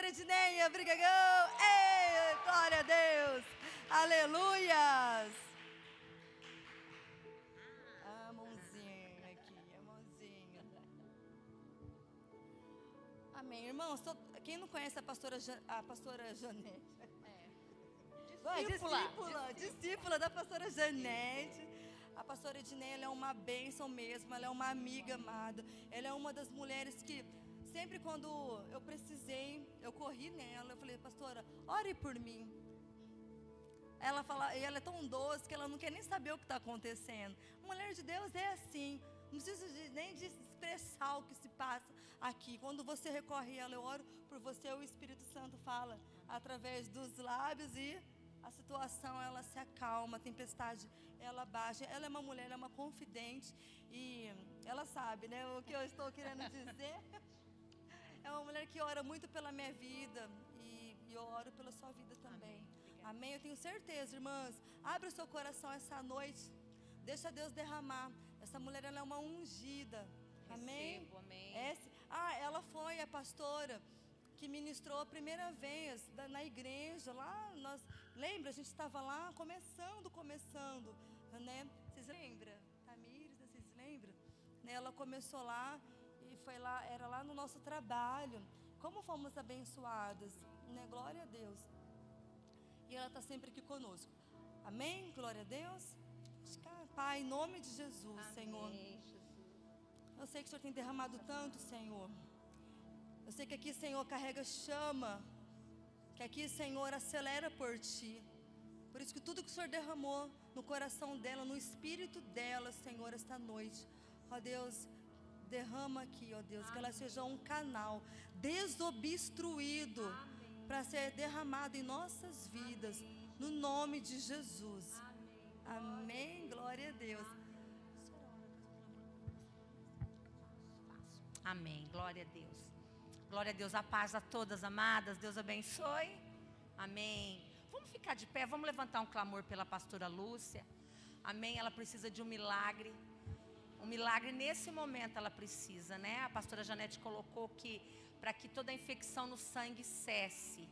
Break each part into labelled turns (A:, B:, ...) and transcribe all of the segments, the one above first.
A: pastora Edneia Brigagão. Ei, glória a Deus. Aleluias. A mãozinha aqui, a mãozinha. Amém. Irmãos, quem não conhece a pastora Janete? Discípula da pastora Janete. A pastora Edneia, ela é uma bênção mesmo, ela é uma amiga amada. Ela é uma das mulheres que sempre quando eu precisei, eu corri nela, eu falei, pastora, ore por mim. Ela fala, e ela é tão doce que ela não quer nem saber o que está acontecendo. Mulher de Deus é assim, não precisa nem de expressar o que se passa aqui. Quando você recorre a ela, eu oro por você, o Espírito Santo fala através dos lábios e a situação ela se acalma, a tempestade ela baixa. Ela é uma mulher, ela é uma confidente e ela sabe, né, o que eu estou querendo dizer. É uma mulher que ora muito pela minha vida e eu oro pela sua vida também. Amém? Eu tenho certeza, irmãs. Abre o seu coração essa noite. Deixa Deus derramar. Essa mulher, ela é uma ungida. Amém?
B: Recebo, amém.
A: Ela foi a pastora que ministrou a primeira vez na igreja. Lá, lembra? A gente estava lá começando. Né? Vocês lembram? Tamires, né? Vocês lembram? Né? Ela começou lá e foi lá, era lá no nosso trabalho. Como fomos abençoadas. Né? Glória a Deus. E ela está sempre aqui conosco. Amém? Glória a Deus. Pai, em nome de Jesus, amém, Senhor. Eu sei que o Senhor tem derramado tanto, Senhor. Eu sei que aqui, Senhor, carrega chama. Que aqui, Senhor, acelera por Ti. Por isso que tudo que o Senhor derramou no coração dela, no espírito dela, Senhor, esta noite. Ó Deus, derrama aqui, ó Deus, amém, que ela seja um canal desobstruído para ser derramado em nossas vidas, amém, no nome de Jesus. Amém. Amém. Glória a Deus.
B: Amém. Glória a Deus. Glória a Deus. A paz a todas, amadas. Deus abençoe. Amém. Vamos ficar de pé. Vamos levantar um clamor pela pastora Lúcia. Amém. Ela precisa de um milagre. Um milagre nesse momento ela precisa, né? A pastora Janete colocou que para que toda a infecção no sangue cesse.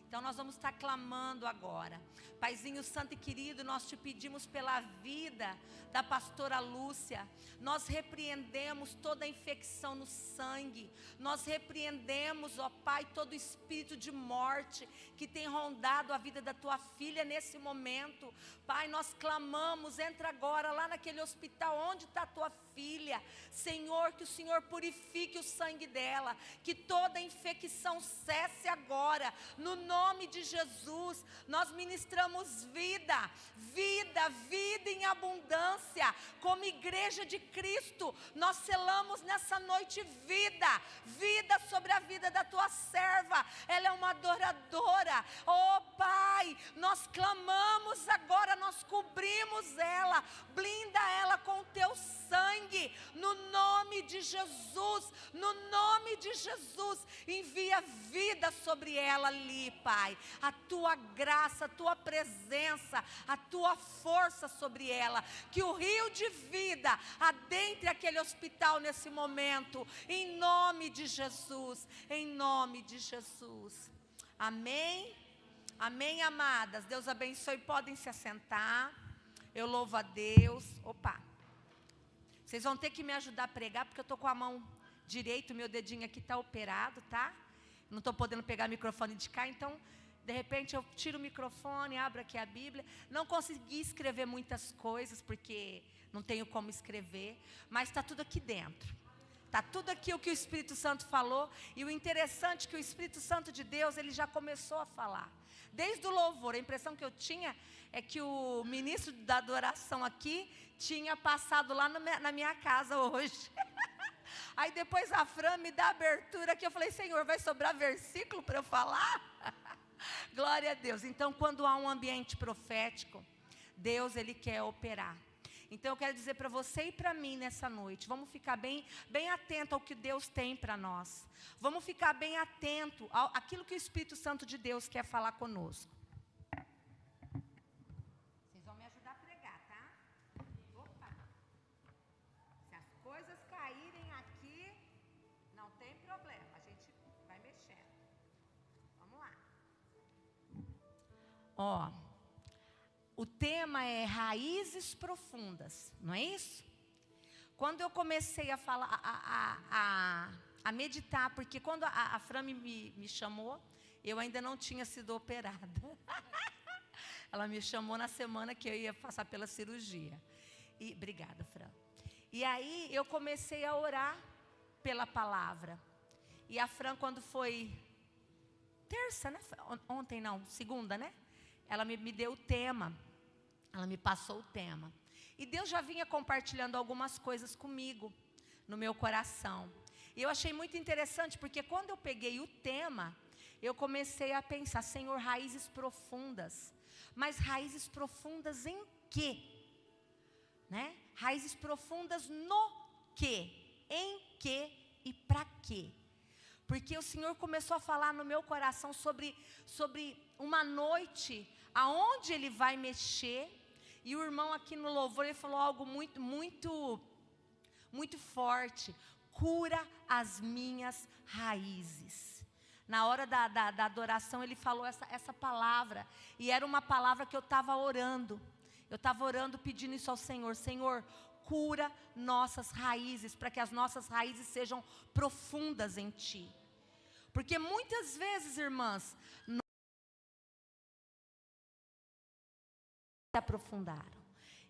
B: Então nós vamos estar clamando agora. Paizinho santo e querido, nós te pedimos pela vida da pastora Lúcia. Nós repreendemos toda a infecção no sangue. Nós repreendemos, ó Pai, todo espírito de morte que tem rondado a vida da tua filha nesse momento. Pai, nós clamamos, entra agora lá naquele hospital onde está a tua filha. Senhor, que o Senhor purifique o sangue dela, que toda infecção cesse agora, no nome de Jesus. Nós ministramos vida em abundância, como igreja de Cristo. Nós selamos nessa noite vida sobre a vida da tua serva. Ela é uma adoradora. Oh Pai, nós clamamos agora, nós cobrimos ela, blinda ela com o teu sangue, no nome de Jesus, no nome de Jesus. Envia vida sobre ela ali, Pai, a tua graça, a tua presença, a tua força sobre ela, que o rio de vida adentre aquele hospital nesse momento, em nome de Jesus, em nome de Jesus. Amém? Amém, amadas. Deus abençoe, podem se assentar. Eu louvo a Deus. Opa, vocês vão ter que me ajudar a pregar, porque eu estou com a mão direita, o meu dedinho aqui está operado, tá? Não estou podendo pegar o microfone de cá, então, de repente, eu tiro o microfone, abro aqui a Bíblia. Não consegui escrever muitas coisas, porque não tenho como escrever, mas está tudo aqui dentro. Está tudo aqui o que o Espírito Santo falou, e o interessante é que o Espírito Santo de Deus, ele já começou a falar. Desde o louvor, a impressão que eu tinha é que o ministro da adoração aqui tinha passado lá na minha casa hoje. Aí depois a Fran me dá a abertura que eu falei, Senhor, vai sobrar versículo para eu falar? Glória a Deus. Então, quando há um ambiente profético, Deus, ele quer operar. Então eu quero dizer para você e para mim nessa noite, vamos ficar bem atento ao que Deus tem para nós. Vamos ficar bem atento àquilo que o Espírito Santo de Deus quer falar conosco. Vocês vão me ajudar a pregar, tá? Opa! Se as coisas caírem aqui, não tem problema, a gente vai mexendo. Ó, o tema é raízes profundas, não é isso? Quando eu comecei a falar, a meditar, porque quando a Fran me chamou, eu ainda não tinha sido operada. Ela me chamou na semana que eu ia passar pela cirurgia. Obrigada, Fran. E aí eu comecei a orar pela palavra. E a Fran, quando foi terça, né? Ontem não, segunda, né? Ela me deu o tema. Ela me passou o tema. E Deus já vinha compartilhando algumas coisas comigo, no meu coração. E eu achei muito interessante, porque quando eu peguei o tema, eu comecei a pensar, Senhor, raízes profundas. Mas raízes profundas em quê? Né? Raízes profundas no quê? Em quê e para quê? Porque o Senhor começou a falar no meu coração sobre uma noite aonde Ele vai mexer. E o irmão aqui no louvor, ele falou algo muito, muito, muito forte. Cura as minhas raízes. Na hora da adoração, ele falou essa palavra. E era uma palavra que eu estava orando. Eu estava orando, pedindo isso ao Senhor. Senhor, cura nossas raízes, para que as nossas raízes sejam profundas em Ti. Porque muitas vezes, irmãs, se aprofundaram.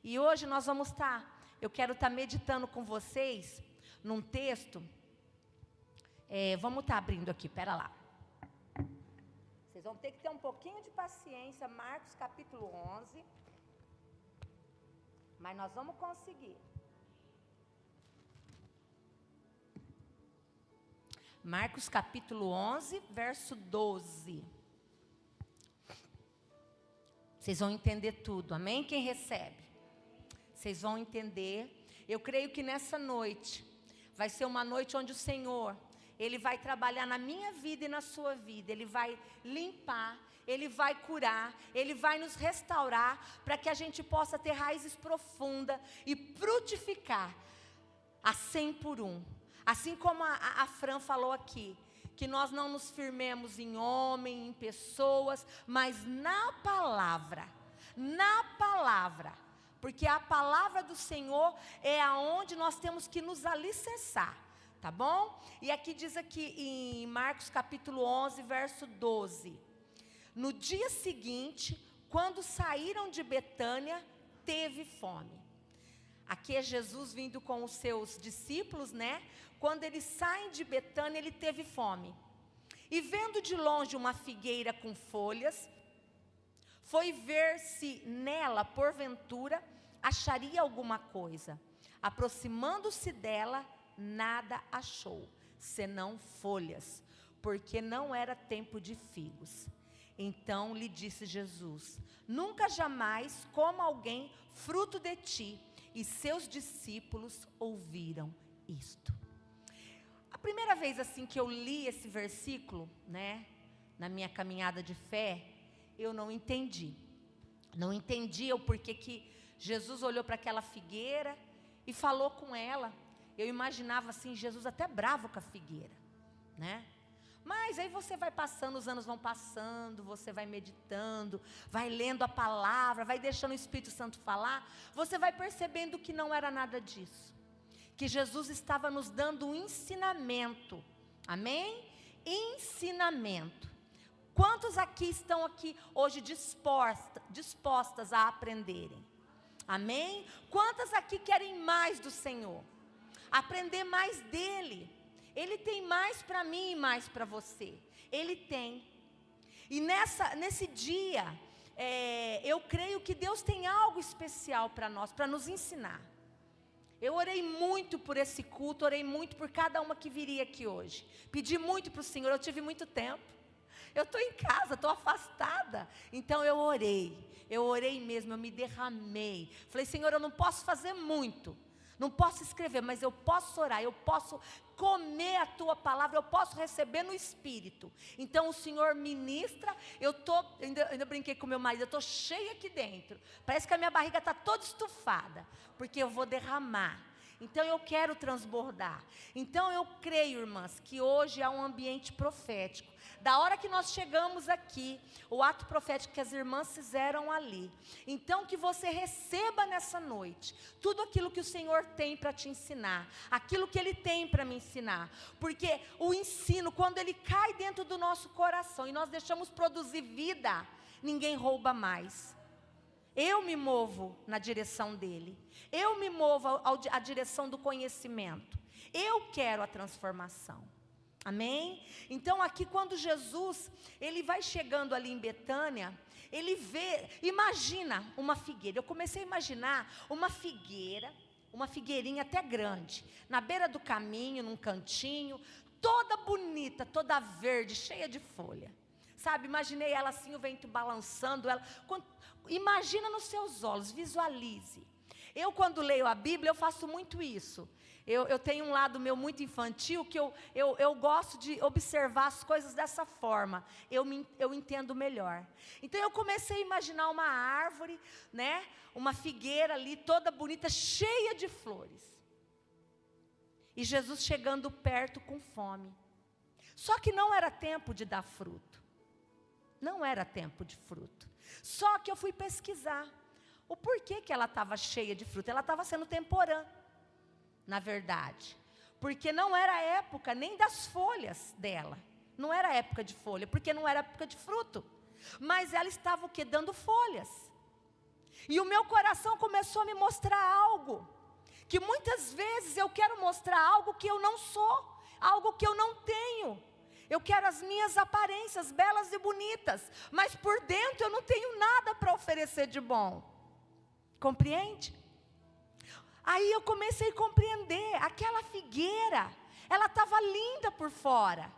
B: E hoje nós vamos eu quero estar meditando com vocês num texto. Vamos estar abrindo aqui, pera lá. Vocês vão ter que ter um pouquinho de paciência. Marcos capítulo 11. Mas nós vamos conseguir. Marcos capítulo 11, verso 12. Vocês vão entender tudo, amém? Quem recebe? Vocês vão entender. Eu creio que nessa noite vai ser uma noite onde o Senhor, Ele vai trabalhar na minha vida e na sua vida. Ele vai limpar, Ele vai curar, Ele vai nos restaurar, para que a gente possa ter raízes profundas e frutificar a 100 por 1. Assim como a Fran falou aqui, que nós não nos firmemos em homem, em pessoas, mas na palavra, porque a palavra do Senhor é aonde nós temos que nos alicerçar, tá bom? E aqui diz aqui em Marcos capítulo 11, verso 12, no dia seguinte, quando saíram de Betânia, teve fome. Aqui é Jesus vindo com os seus discípulos, né? Quando eles saem de Betânia, ele teve fome. E vendo de longe uma figueira com folhas, foi ver se nela, porventura, acharia alguma coisa. Aproximando-se dela, nada achou, senão folhas, porque não era tempo de figos. Então lhe disse Jesus: nunca jamais coma alguém fruto de ti. E seus discípulos ouviram isto. A primeira vez assim que eu li esse versículo, né, na minha caminhada de fé, eu não entendi. Não entendi o porquê que Jesus olhou para aquela figueira e falou com ela. Eu imaginava assim, Jesus até bravo com a figueira, né? Mas aí você vai passando, os anos vão passando, você vai meditando, vai lendo a palavra, vai deixando o Espírito Santo falar, você vai percebendo que não era nada disso. Que Jesus estava nos dando um ensinamento, amém? Ensinamento. Quantos aqui estão aqui hoje dispostas a aprenderem? Amém? Quantas aqui querem mais do Senhor? Aprender mais dEle. Ele tem mais para mim e mais para você. Ele tem. E nesse dia, eu creio que Deus tem algo especial para nós, para nos ensinar. Eu orei muito por esse culto, orei muito por cada uma que viria aqui hoje. Pedi muito para o Senhor, eu tive muito tempo. Eu estou em casa, estou afastada. Então eu orei mesmo, eu me derramei. Falei, Senhor, eu não posso fazer muito. Não posso escrever, mas eu posso orar, eu posso comer a Tua palavra, eu posso receber no Espírito. Então o Senhor ministra, ainda brinquei com meu marido, eu estou cheia aqui dentro. Parece que a minha barriga está toda estufada, porque eu vou derramar. Então eu quero transbordar. Então eu creio, irmãs, que hoje há um ambiente profético. Da hora que nós chegamos aqui, o ato profético que as irmãs fizeram ali. Então que você receba nessa noite tudo aquilo que o Senhor tem para te ensinar. Aquilo que Ele tem para me ensinar. Porque o ensino, quando ele cai dentro do nosso coração e nós deixamos produzir vida, ninguém rouba mais. Eu me movo na direção dele. Eu me movo à direção do conhecimento. Eu quero a transformação. Amém? Então aqui quando Jesus, ele vai chegando ali em Betânia, ele vê, imagina uma figueira. Eu comecei a imaginar uma figueirinha até grande, na beira do caminho, num cantinho, toda bonita, toda verde, cheia de folha. Sabe, imaginei ela assim, o vento balançando ela. Imagina nos seus olhos, visualize. Eu quando leio a Bíblia, eu faço muito isso. Eu tenho um lado meu muito infantil, que eu gosto de observar as coisas dessa forma. Eu entendo melhor. Então eu comecei a imaginar uma árvore, né? Uma figueira ali, toda bonita, cheia de flores. E Jesus chegando perto com fome. Só que não era tempo de dar fruto. Não era tempo de fruto. Só que eu fui pesquisar o porquê que ela estava cheia de fruto. Ela estava sendo temporã, na verdade. Porque não era época nem das folhas dela. Não era época de folha, porque não era época de fruto. Mas ela estava o quê? Dando folhas. E o meu coração começou a me mostrar algo. Que muitas vezes eu quero mostrar algo que eu não sou. Algo que eu não tenho. Eu quero as minhas aparências belas e bonitas, mas por dentro eu não tenho nada para oferecer de bom. Compreende? Aí eu comecei a compreender, aquela figueira, ela estava linda por fora.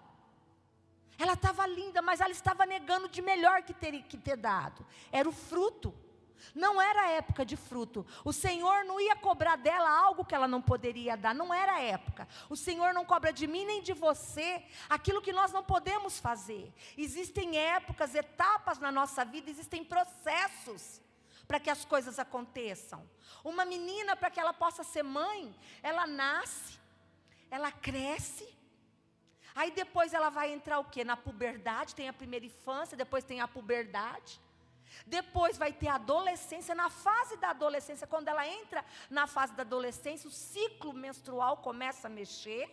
B: Ela estava linda, mas ela estava negando de melhor que ter dado. Era o fruto. Não era época de fruto. O Senhor não ia cobrar dela algo que ela não poderia dar. Não era época. O Senhor não cobra de mim nem de você aquilo que nós não podemos fazer. Existem épocas, etapas na nossa vida, existem processos para que as coisas aconteçam. Uma menina, para que ela possa ser mãe, ela nasce, ela cresce. Aí depois ela vai entrar o quê? Na puberdade, tem a primeira infância, depois tem a puberdade. Depois vai ter a adolescência. Na fase da adolescência, quando ela entra na fase da adolescência, o ciclo menstrual começa a mexer.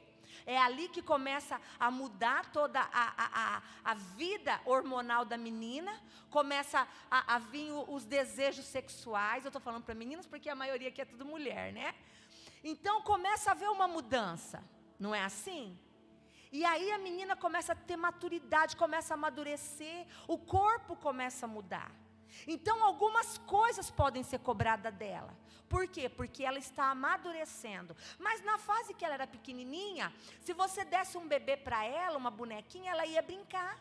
B: É ali que começa a mudar toda a vida hormonal da menina. Começa a vir os desejos sexuais. Eu estou falando para meninas porque a maioria aqui é tudo mulher, né? Então começa a haver uma mudança. Não é assim? E aí a menina começa a ter maturidade, começa a amadurecer. O corpo começa a mudar. Então algumas coisas podem ser cobradas dela. Por quê? Porque ela está amadurecendo. Mas na fase que ela era pequenininha, se você desse um bebê para ela, uma bonequinha, ela ia brincar.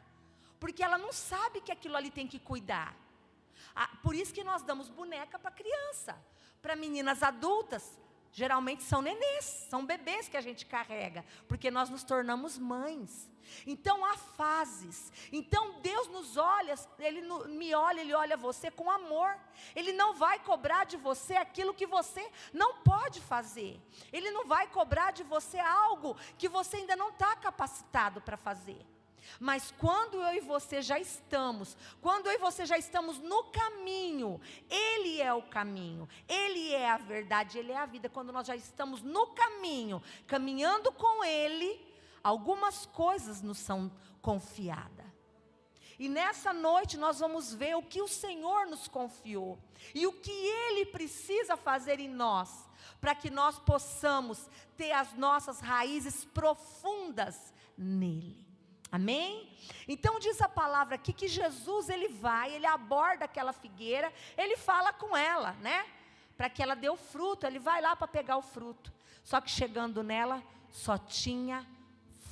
B: Porque ela não sabe que aquilo ali tem que cuidar. Por isso que nós damos boneca para criança. Para meninas adultas, geralmente são nenês, são bebês que a gente carrega. Porque nós nos tornamos mães. Então há fases. Então Deus nos olha, Ele me olha, Ele olha você com amor. Ele não vai cobrar de você aquilo que você não pode fazer. Ele não vai cobrar de você algo que você ainda não está capacitado para fazer. Mas quando eu e você já estamos, no caminho, Ele é o caminho, Ele é a verdade, Ele é a vida. Quando nós já estamos no caminho, caminhando com Ele, algumas coisas nos são confiadas. E nessa noite nós vamos ver o que o Senhor nos confiou. E o que Ele precisa fazer em nós, para que nós possamos ter as nossas raízes profundas nele. Amém? Então diz a palavra aqui que Jesus, ele aborda aquela figueira, ele fala com ela, né? Para que ela dê o fruto, ele vai lá para pegar o fruto. Só que chegando nela, só tinha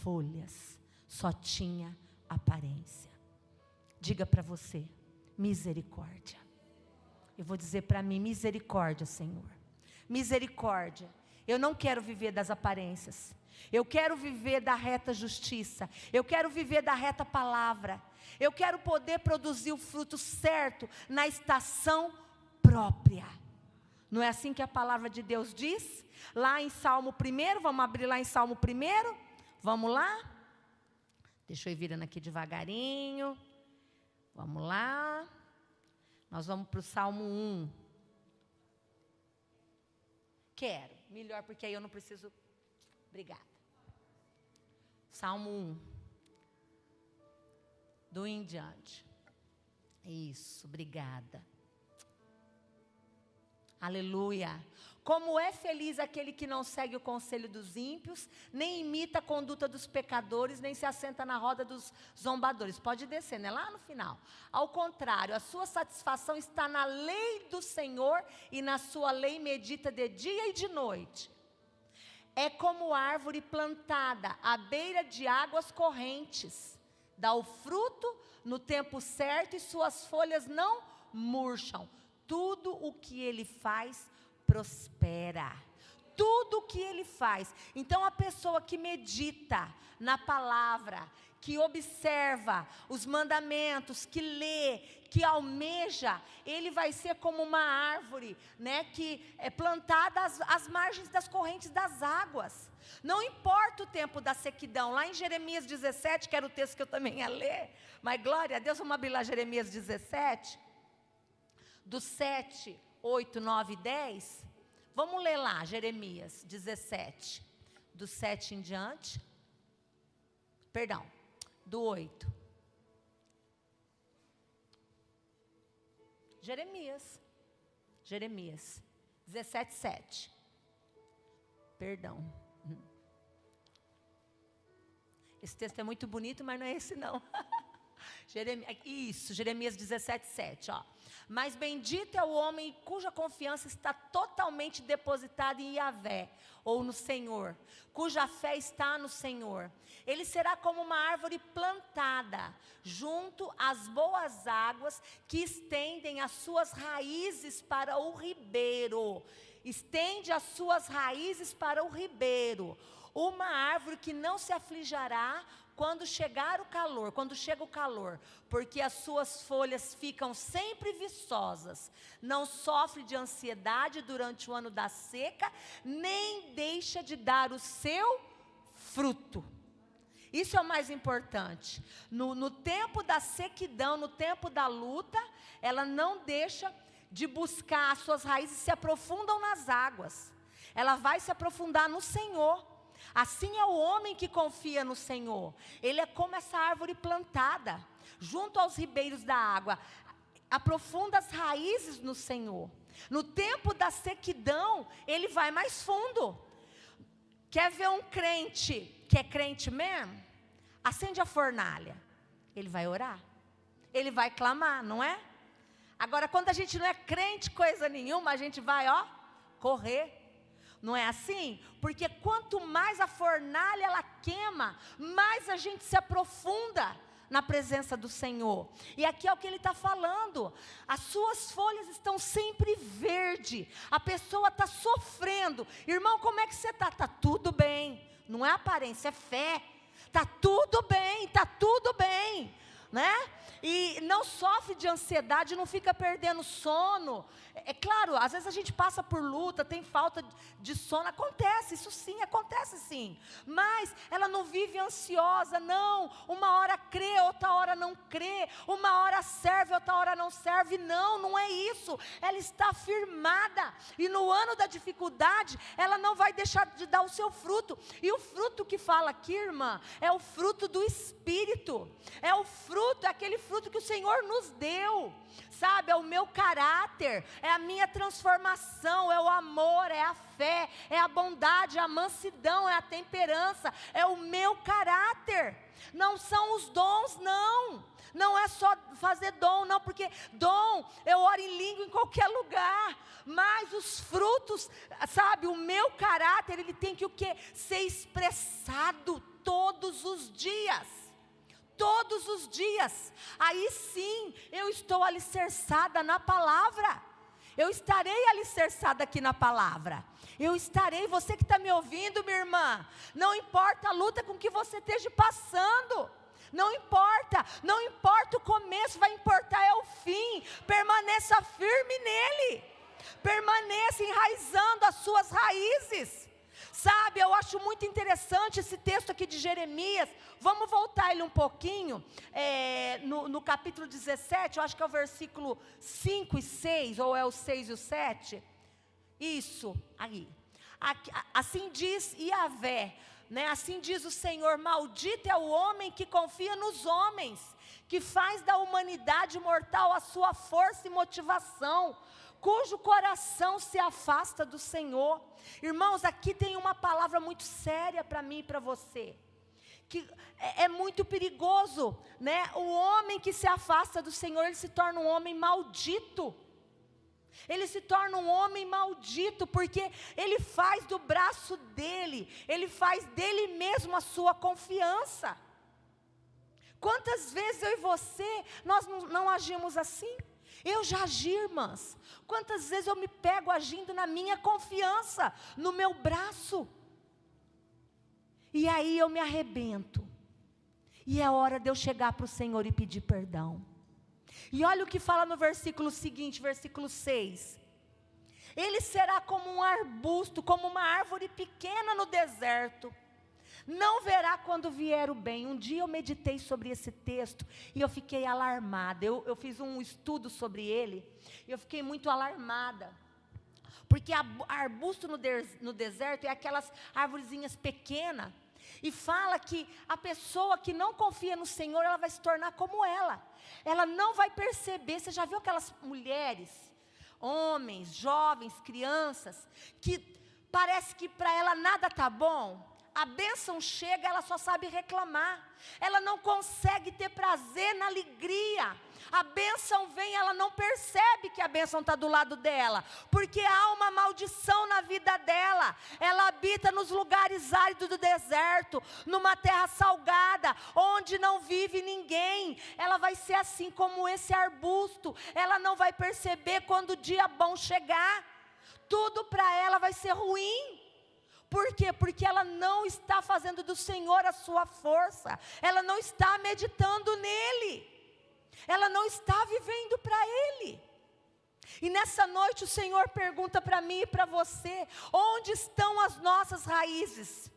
B: folhas, só tinha aparência. Diga para você, misericórdia. Eu vou dizer para mim, misericórdia, Senhor. Misericórdia. Eu não quero viver das aparências. Eu quero viver da reta justiça. Eu quero viver da reta palavra. Eu quero poder produzir o fruto certo na estação própria. Não é assim que a palavra de Deus diz? Lá em Salmo 1, vamos abrir lá em Salmo 1, vamos lá? Deixa eu ir virando aqui devagarinho, vamos lá, nós vamos para o Salmo 1. Quero, melhor porque aí eu não preciso, obrigada. Salmo 1, do em diante, isso, obrigada. Aleluia. Como é feliz aquele que não segue o conselho dos ímpios, nem imita a conduta dos pecadores, nem se assenta na roda dos zombadores. Pode descer, né? Lá no final. Ao contrário, a sua satisfação está na lei do Senhor, e na sua lei medita de dia e de noite. É como árvore plantada à beira de águas correntes. Dá o fruto no tempo certo, e suas folhas não murcham. Tudo o que ele faz prospera. Tudo o que ele faz. Então a pessoa que medita na palavra, que observa os mandamentos, que lê, que almeja, ele vai ser como uma árvore, né, que é plantada às margens das correntes das águas. Não importa o tempo da sequidão. Lá em Jeremias 17, que era o texto que eu também ia ler, mas glória a Deus, vamos abrir lá Jeremias 17, do 7, 8, 9 e 10, vamos ler lá, Jeremias 17, do 7 em diante, perdão, do 8, Jeremias 17, 7, perdão, esse texto é muito bonito, mas não é esse não, Jeremias 17, 7, ó. Mas bendito é o homem cuja confiança está totalmente depositada em Yahvé, ou no Senhor, cuja fé está no Senhor. Ele será como uma árvore plantada junto às boas águas, que estendem as suas raízes para o ribeiro. Estende as suas raízes para o ribeiro. Uma árvore que não se aflijará quando chega o calor, porque as suas folhas ficam sempre viçosas, não sofre de ansiedade durante o ano da seca, nem deixa de dar o seu fruto. Isso é o mais importante. No tempo da sequidão, no tempo da luta, ela não deixa de buscar, as suas raízes se aprofundam nas águas, ela vai se aprofundar no Senhor. Assim é o homem que confia no Senhor. Ele é como essa árvore plantada junto aos ribeiros da água, aprofunda as raízes no Senhor. No tempo da sequidão, ele vai mais fundo. Quer ver um crente que é crente mesmo? Acende a fornalha, ele vai orar, ele vai clamar, não é? Agora, quando a gente não é crente coisa nenhuma, a gente vai, ó, correr. Não é assim? Porque quanto mais a fornalha ela queima, mais a gente se aprofunda na presença do Senhor. E aqui é o que ele está falando. As suas folhas estão sempre verdes. A pessoa está sofrendo. Irmão, como é que você está? Está tudo bem. Não é aparência, é fé. Está tudo bem, está tudo bem. Né? E não sofre de ansiedade, não fica perdendo sono. É claro, às vezes a gente passa por luta, tem falta de sono, acontece, isso sim, acontece sim. Mas ela não vive ansiosa, não. Uma hora crê, outra hora não crê. Uma hora serve, outra hora não serve. Não, não é isso. Ela está firmada. E no ano da dificuldade, ela não vai deixar de dar o seu fruto. E o fruto que fala aqui, irmã, é o fruto do Espírito. É o fruto, é aquele fruto que o Senhor nos deu. Sabe, é o meu caráter, é a minha transformação, é o amor, é a fé, é a bondade, é a mansidão, é a temperança, é o meu caráter. Não são os dons, não. Não é só fazer dom, não, porque dom, eu oro em língua em qualquer lugar. Mas os frutos, sabe, o meu caráter, ele tem que o quê? Ser expressado todos os dias. Todos os dias, aí sim, eu estou alicerçada na palavra, eu estarei alicerçada aqui na palavra, eu estarei, você que está me ouvindo, minha irmã, não importa a luta com que você esteja passando, não importa o começo, vai importar é o fim, permaneça firme nele, Permaneça enraizando as suas raízes. Sabe, eu acho muito interessante esse texto aqui de Jeremias. Vamos voltar ele um pouquinho, no capítulo 17, eu acho que é o versículo 5 e 6, ou é o 6 e o 7. Isso, aí. Assim diz Yahvé, né? Assim diz o Senhor: maldito é o homem que confia nos homens, que faz da humanidade mortal a sua força e motivação, cujo coração se afasta do Senhor. Irmãos, aqui tem uma palavra muito séria para mim e para você, que é muito perigoso, né? O homem que se afasta do Senhor, ele se torna um homem maldito. Ele se torna um homem maldito, porque ele faz do braço dele, ele faz dele mesmo a sua confiança. Quantas vezes eu e você, nós não agimos assim? Eu já agi, irmãs. Quantas vezes eu me pego agindo na minha confiança, no meu braço, e aí eu me arrebento, e é hora de eu chegar para o Senhor e pedir perdão. E olha o que fala no versículo seguinte, versículo 6. Ele será como um arbusto, como uma árvore pequena no deserto, não verá quando vier o bem. Um dia eu meditei sobre esse texto e eu fiquei alarmada. Eu fiz um estudo sobre ele e eu fiquei muito alarmada, porque arbusto no deserto é aquelas arvorezinhas pequenas. E fala que a pessoa que não confia no Senhor, ela vai se tornar como ela. Ela não vai perceber. Você já viu aquelas mulheres, homens, jovens, crianças, que parece que para ela nada está bom? A bênção chega, ela só sabe reclamar. Ela não consegue ter prazer na alegria. A bênção vem, ela não percebe que a bênção está do lado dela, porque há uma maldição na vida dela. Ela habita nos lugares áridos do deserto, numa terra salgada, onde não vive ninguém. Ela vai ser assim como esse arbusto. Ela não vai perceber quando o dia bom chegar. Tudo para ela vai ser ruim. Por quê? Porque ela não está fazendo do Senhor a sua força. Ela não está meditando nele. Ela não está vivendo para Ele. E nessa noite o Senhor pergunta para mim e para você: onde estão as nossas raízes?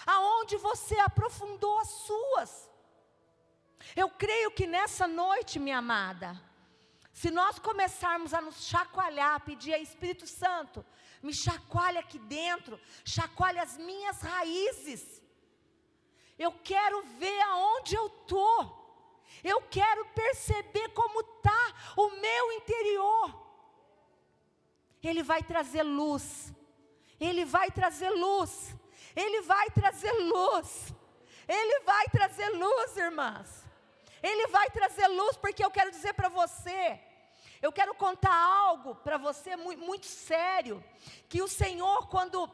B: Aonde você aprofundou as suas? Eu creio que nessa noite, minha amada, se nós começarmos a nos chacoalhar, pedir a Espírito Santo, me chacoalha aqui dentro, chacoalha as minhas raízes. Eu quero ver aonde eu estou. Eu quero perceber como está o meu interior. Ele vai trazer luz. Ele vai trazer luz. Ele vai trazer luz. Ele vai trazer luz, irmãs. Ele vai trazer luz, porque eu quero dizer para você, eu quero contar algo para você muito, muito sério, que o Senhor, quando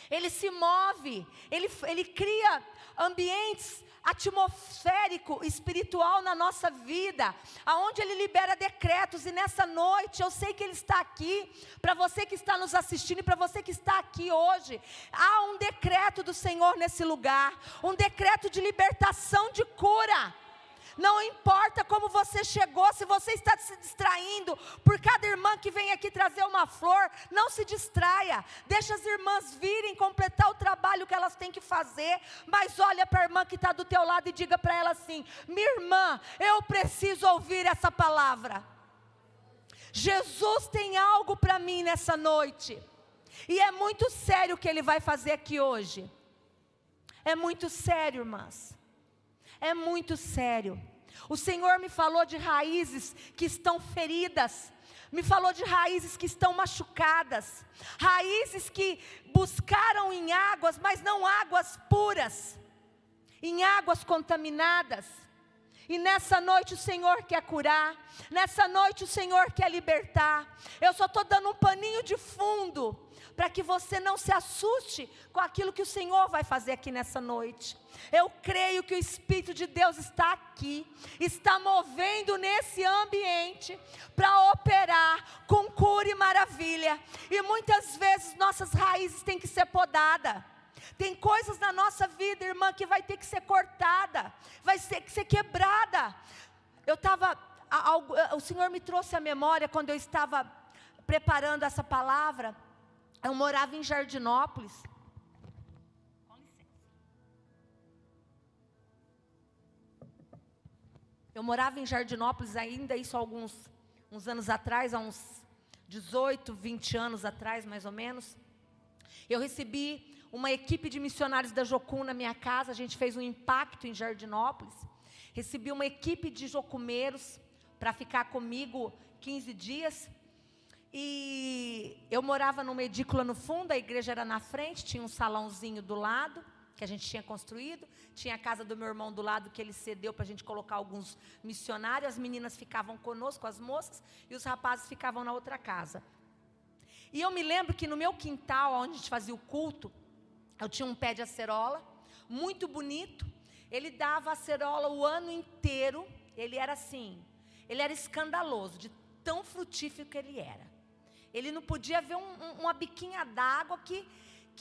B: Ele se move, Ele cria ambientes atmosférico, espiritual na nossa vida, aonde Ele libera decretos. E nessa noite, eu sei que Ele está aqui, para você que está nos assistindo e para você que está aqui hoje, há um decreto do Senhor nesse lugar, um decreto de libertação, de cura. Não importa como você chegou, se você está se distraindo por cada irmã que vem aqui trazer uma flor, não se distraia, deixa as irmãs virem completar o trabalho que elas têm que fazer, mas olha para a irmã que está do teu lado e diga para ela assim: minha irmã, eu preciso ouvir essa palavra. Jesus tem algo para mim nessa noite, e é muito sério o que Ele vai fazer aqui hoje. É muito sério, irmãs. É muito sério. O Senhor me falou de raízes que estão feridas, me falou de raízes que estão machucadas, raízes que buscaram em águas, mas não águas puras, em águas contaminadas. E nessa noite o Senhor quer curar, nessa noite o Senhor quer libertar. Eu só estou dando um paninho de fundo, para que você não se assuste com aquilo que o Senhor vai fazer aqui nessa noite. Eu creio que o Espírito de Deus está aqui, está movendo nesse ambiente, para operar com cura e maravilha. E muitas vezes nossas raízes têm que ser podadas. Tem coisas na nossa vida, irmã, que vai ter que ser cortada, vai ter que ser quebrada. O Senhor me trouxe à memória quando eu estava preparando essa palavra, eu morava em Jardinópolis. Com licença. Eu morava em Jardinópolis ainda, isso há uns anos atrás, há uns 18, 20 anos atrás, mais ou menos. Eu recebi uma equipe de missionários da Jocum na minha casa, a gente fez um impacto em Jardinópolis. Recebi uma equipe de jocumeiros para ficar comigo 15 dias. E eu morava numa edícula no fundo, a igreja era na frente, tinha um salãozinho do lado, que a gente tinha construído. Tinha a casa do meu irmão do lado, que ele cedeu para a gente colocar alguns missionários. As meninas ficavam conosco, as moças, e os rapazes ficavam na outra casa. E eu me lembro que no meu quintal, onde a gente fazia o culto, eu tinha um pé de acerola, muito bonito. Ele dava acerola o ano inteiro. Ele era assim, ele era escandaloso, de tão frutífero que ele era. Ele não podia ver uma biquinha d'água que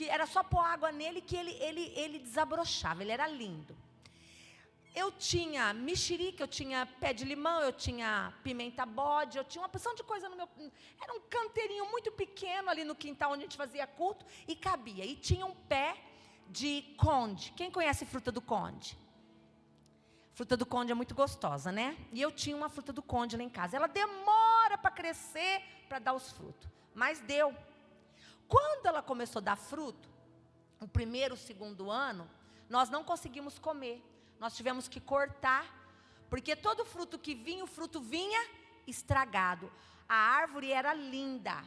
B: era só pôr água nele, que ele desabrochava, ele era lindo. Eu tinha mexerica, eu tinha pé de limão, eu tinha pimenta bode, eu tinha uma porção de coisa no meu... Era um canteirinho muito pequeno ali no quintal onde a gente fazia culto, e cabia. E tinha um pé de conde. Quem conhece fruta do conde? Fruta do conde é muito gostosa, né? E eu tinha uma fruta do conde lá em casa. Ela demora para crescer, para dar os frutos. Mas deu. Quando ela começou a dar fruto, o primeiro, o segundo ano, nós não conseguimos comer. Nós tivemos que cortar, porque todo fruto que vinha, o fruto vinha estragado. A árvore era linda,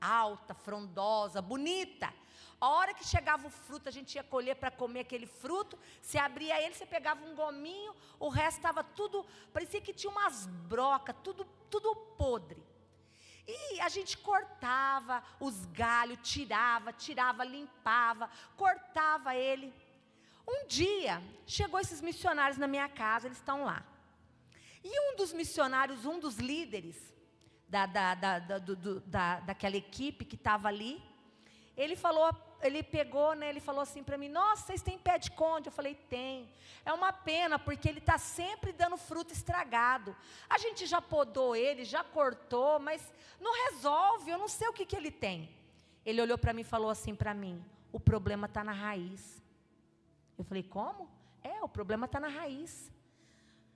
B: alta, frondosa, bonita. A hora que chegava o fruto, a gente ia colher para comer aquele fruto. Você abria ele, você pegava um gominho, o resto estava tudo, parecia que tinha umas brocas, tudo podre. E a gente cortava os galhos, tirava, limpava, cortava ele. Um dia, chegou esses missionários na minha casa, eles estão lá. E um dos missionários, um dos líderes daquela equipe que estava ali, ele pegou, né, ele falou assim para mim: nossa, vocês têm pé de conde? Eu falei: tem. É uma pena, porque ele está sempre dando fruto estragado. A gente já podou ele, já cortou, mas não resolve, eu não sei o que ele tem. Ele olhou para mim e falou assim para mim: o problema está na raiz. Eu falei: como? O problema está na raiz.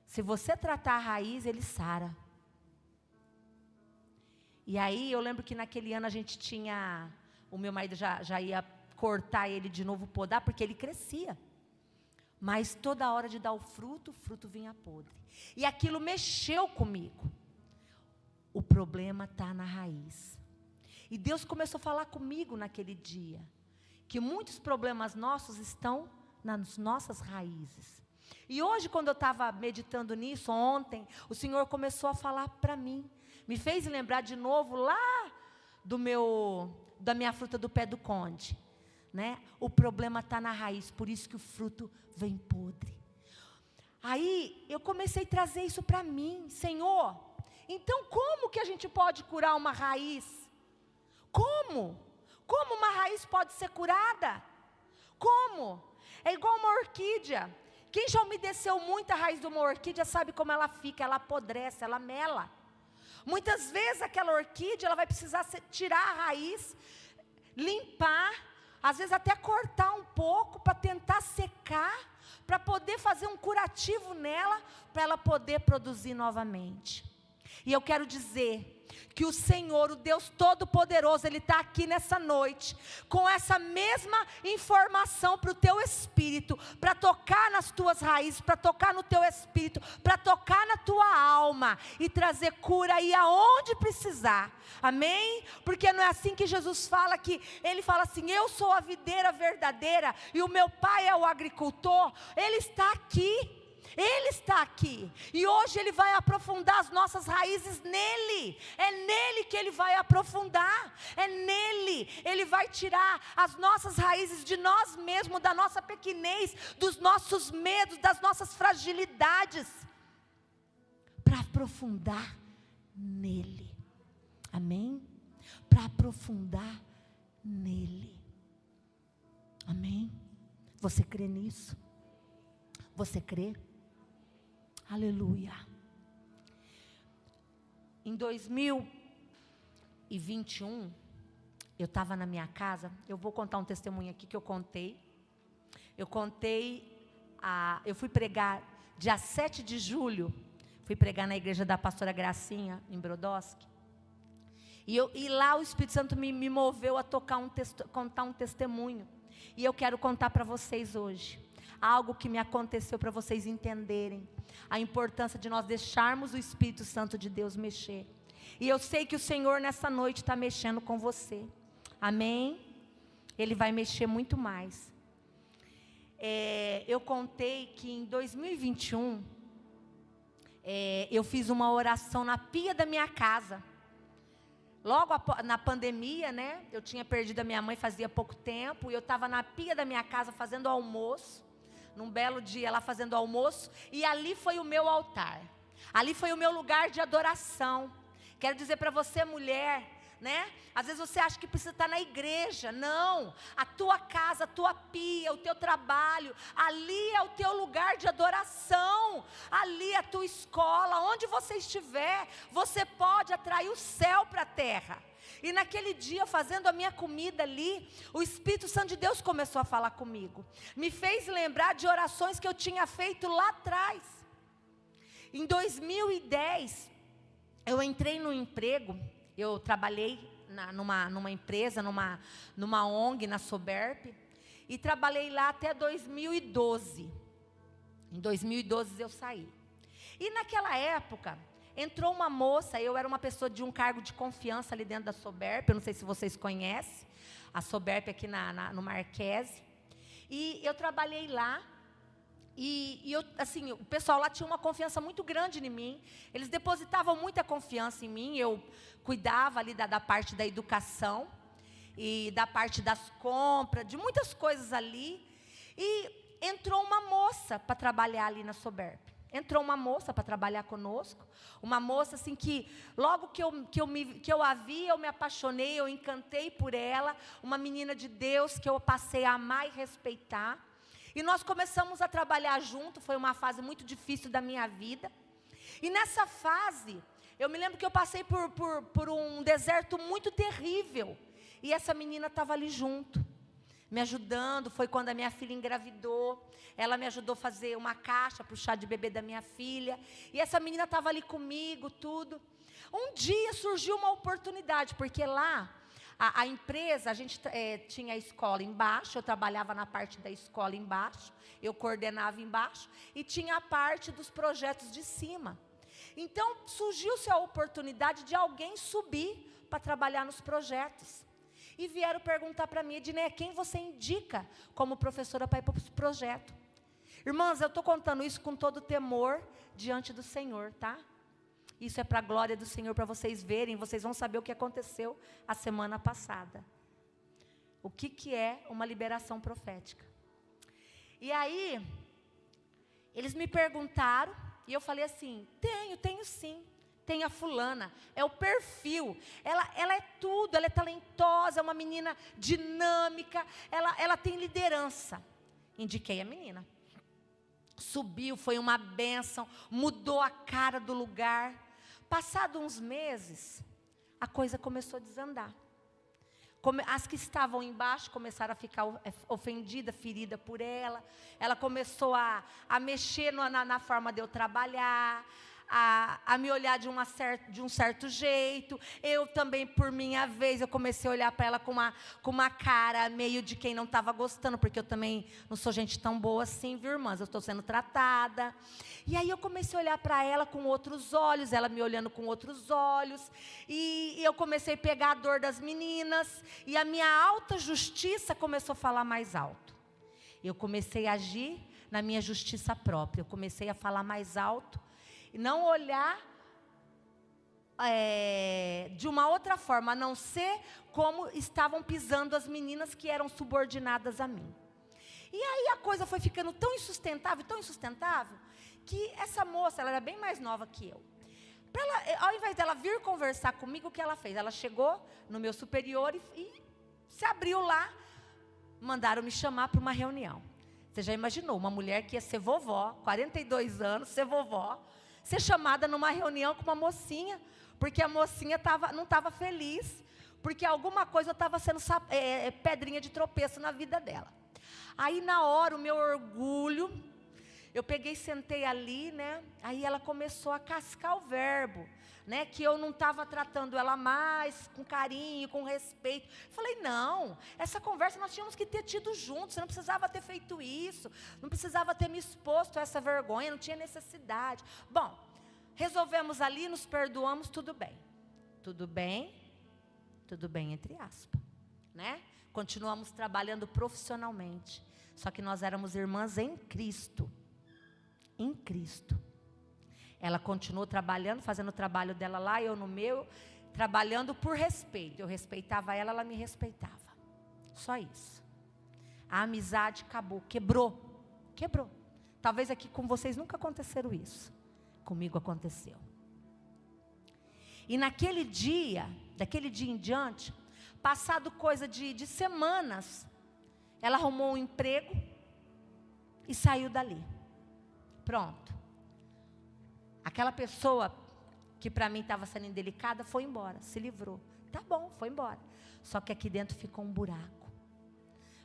B: Se você tratar a raiz, ele sara. E aí eu lembro que naquele ano a gente tinha... O meu marido já ia cortar ele de novo, podar, porque ele crescia. Mas toda hora de dar o fruto vinha podre. E aquilo mexeu comigo. O problema está na raiz. E Deus começou a falar comigo naquele dia, que muitos problemas nossos estão nas nossas raízes. E hoje, quando eu estava meditando nisso, ontem, o Senhor começou a falar para mim. Me fez lembrar de novo lá da minha fruta do pé do conde, né? O problema está na raiz, por isso que o fruto vem podre. Aí eu comecei a trazer isso para mim: Senhor, então como que a gente pode curar uma raiz? Como? Como uma raiz pode ser curada? Como? É igual uma orquídea. Quem já umedeceu muito a raiz de uma orquídea sabe como ela fica, ela apodrece, ela mela. Muitas vezes aquela orquídea, ela vai precisar tirar a raiz, limpar, às vezes até cortar um pouco para tentar secar, para poder fazer um curativo nela, para ela poder produzir novamente. E eu quero dizer que o Senhor, o Deus Todo-Poderoso, Ele está aqui nessa noite, com essa mesma informação para o teu espírito, para tocar nas tuas raízes, para tocar no teu espírito, para tocar na tua alma, e trazer cura aí aonde precisar, amém? Porque não é assim que Jesus fala, que Ele fala assim: eu sou a videira verdadeira, e o meu Pai é o agricultor. Ele está aqui. Ele está aqui, e hoje Ele vai aprofundar as nossas raízes nele. É nele que Ele vai aprofundar, é nele. Ele vai tirar as nossas raízes de nós mesmos, da nossa pequenez, dos nossos medos, das nossas fragilidades, para aprofundar nele, amém? Para aprofundar nele, amém? Você crê nisso? Você crê? Aleluia. Em 2000 2021, eu estava na minha casa. Eu vou contar um testemunho aqui que eu contei. Eu fui pregar dia 7 de julho. Fui pregar na igreja da pastora Gracinha, em Brodowski. E lá o Espírito Santo me moveu a contar um testemunho. E eu quero contar para vocês hoje. Algo que me aconteceu para vocês entenderem a importância de nós deixarmos o Espírito Santo de Deus mexer. E eu sei que o Senhor nessa noite está mexendo com você. Amém? Ele vai mexer muito mais. Eu contei que em 2021, eu fiz uma oração na pia da minha casa. Logo na pandemia, né? Eu tinha perdido a minha mãe fazia pouco tempo. E eu estava na pia da minha casa fazendo almoço. Num belo dia lá fazendo almoço. E ali foi o meu altar. Ali foi o meu lugar de adoração. Quero dizer para você, mulher, né? Às vezes você acha que precisa estar na igreja. Não, a tua casa, a tua pia, o teu trabalho, ali é o teu lugar de adoração. Ali é a tua escola, onde você estiver, você pode atrair o céu para a terra. E naquele dia, fazendo a minha comida ali, o Espírito Santo de Deus começou a falar comigo. Me fez lembrar de orações que eu tinha feito lá atrás. Em 2010, eu entrei no emprego, eu trabalhei numa empresa, numa ONG, na Soberp, e trabalhei lá até 2012. Em 2012 eu saí. E naquela época, entrou uma moça, eu era uma pessoa de um cargo de confiança ali dentro da Soberp, eu não sei se vocês conhecem, a Soberp aqui no Marquese, e eu trabalhei lá. E eu, assim, o pessoal lá tinha uma confiança muito grande em mim. Eles depositavam muita confiança em mim. Eu cuidava ali da parte da educação e da parte das compras, de muitas coisas ali. E entrou uma moça para trabalhar ali na Soberp. Entrou uma moça para trabalhar conosco. Uma moça assim que logo que eu a vi, eu me apaixonei, eu encantei por ela. Uma menina de Deus que eu passei a amar e respeitar. E nós começamos a trabalhar junto, foi uma fase muito difícil da minha vida. E nessa fase, eu me lembro que eu passei por um deserto muito terrível. E essa menina estava ali junto, me ajudando. Foi quando a minha filha engravidou. Ela me ajudou a fazer uma caixa para o chá de bebê da minha filha. E essa menina estava ali comigo, tudo. Um dia surgiu uma oportunidade, porque lá... A empresa, a gente tinha a escola embaixo, eu trabalhava na parte da escola embaixo, eu coordenava embaixo, e tinha a parte dos projetos de cima. Então, surgiu-se a oportunidade de alguém subir para trabalhar nos projetos. E vieram perguntar para mim, Edneia, quem você indica como professora para ir para os projetos? Irmãs, eu estou contando isso com todo temor diante do Senhor, tá? Isso é para a glória do Senhor, para vocês verem, vocês vão saber o que aconteceu a semana passada. O que é uma liberação profética. E aí, eles me perguntaram, e eu falei assim, tenho sim. Tem a fulana, é o perfil, ela é tudo, ela é talentosa, é uma menina dinâmica, ela tem liderança. Indiquei a menina. Subiu, foi uma bênção, mudou a cara do lugar. Passado uns meses, a coisa começou a desandar. As que estavam embaixo começaram a ficar ofendidas, feridas por ela. Ela começou a mexer na forma de eu trabalhar, a me olhar de um certo jeito. Eu também, por minha vez, eu comecei a olhar para ela com uma cara meio de quem não estava gostando, porque eu também não sou gente tão boa assim, viu, irmãs? Eu estou sendo tratada. E aí eu comecei a olhar para ela com outros olhos, ela me olhando com outros olhos, e eu comecei a pegar a dor das meninas, e a minha alta justiça começou a falar mais alto. Eu comecei a agir na minha justiça própria, eu comecei a falar mais alto, e não olhar de uma outra forma, a não ser como estavam pisando as meninas que eram subordinadas a mim. E aí a coisa foi ficando tão insustentável, que essa moça, ela era bem mais nova que eu. Ao invés dela vir conversar comigo, o que ela fez? Ela chegou no meu superior e se abriu lá, mandaram me chamar para uma reunião. Você já imaginou, uma mulher que ia ser vovó, 42 anos, ser vovó, ser chamada numa reunião com uma mocinha, porque a mocinha não estava feliz, porque alguma coisa estava sendo pedrinha de tropeço na vida dela. Aí na hora, o meu orgulho, eu peguei e sentei ali, né? Aí ela começou a cascar o verbo, né? Que eu não estava tratando ela mais com carinho, com respeito. Falei, não, essa conversa nós tínhamos que ter tido juntos, você não precisava ter feito isso, não precisava ter me exposto a essa vergonha, não tinha necessidade. Bom, resolvemos ali, nos perdoamos, tudo bem. Tudo bem entre aspas, né? Continuamos trabalhando profissionalmente, só que nós éramos irmãs em Cristo. Em Cristo. Ela continuou trabalhando, fazendo o trabalho dela lá, eu no meu, trabalhando por respeito. Eu respeitava ela, ela me respeitava. Só isso. A amizade acabou, quebrou. Talvez aqui com vocês nunca aconteceram isso. Comigo aconteceu. E daquele dia em diante, passado coisa de semanas, ela arrumou um emprego e saiu dali. Pronto. Aquela pessoa que para mim estava sendo indelicada foi embora, se livrou. Tá bom, foi embora. Só que aqui dentro ficou um buraco.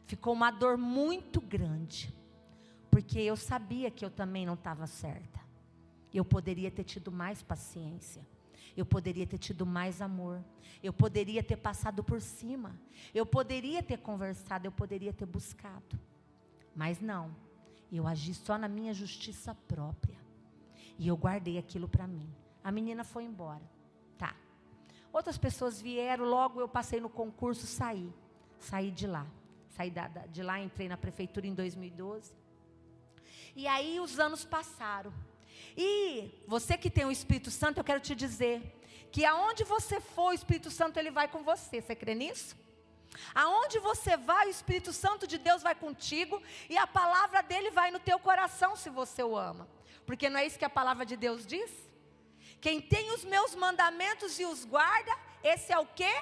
B: Ficou uma dor muito grande. Porque eu sabia que eu também não estava certa. Eu poderia ter tido mais paciência. Eu poderia ter tido mais amor. Eu poderia ter passado por cima. Eu poderia ter conversado, eu poderia ter buscado. Mas não. Eu agi só na minha justiça própria. E eu guardei aquilo para mim. A menina foi embora. Tá. Outras pessoas vieram, logo eu passei no concurso, saí de lá. Saí de lá, entrei na prefeitura em 2012. E aí os anos passaram. E você que tem o Espírito Santo, eu quero te dizer que aonde você for, o Espírito Santo ele vai com você. Você crê nisso? Aonde você vai, o Espírito Santo de Deus vai contigo, e a palavra dele vai no teu coração se você o ama. Porque não é isso que a palavra de Deus diz? Quem tem os meus mandamentos e os guarda, esse é o quê?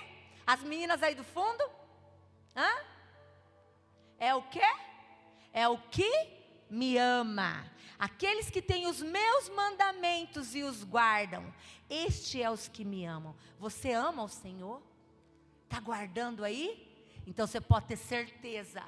B: As meninas aí do fundo? Hã? É o quê? É o que me ama. Aqueles que têm os meus mandamentos e os guardam, este é os que me amam. Você ama o Senhor? Está guardando aí? Então você pode ter certeza.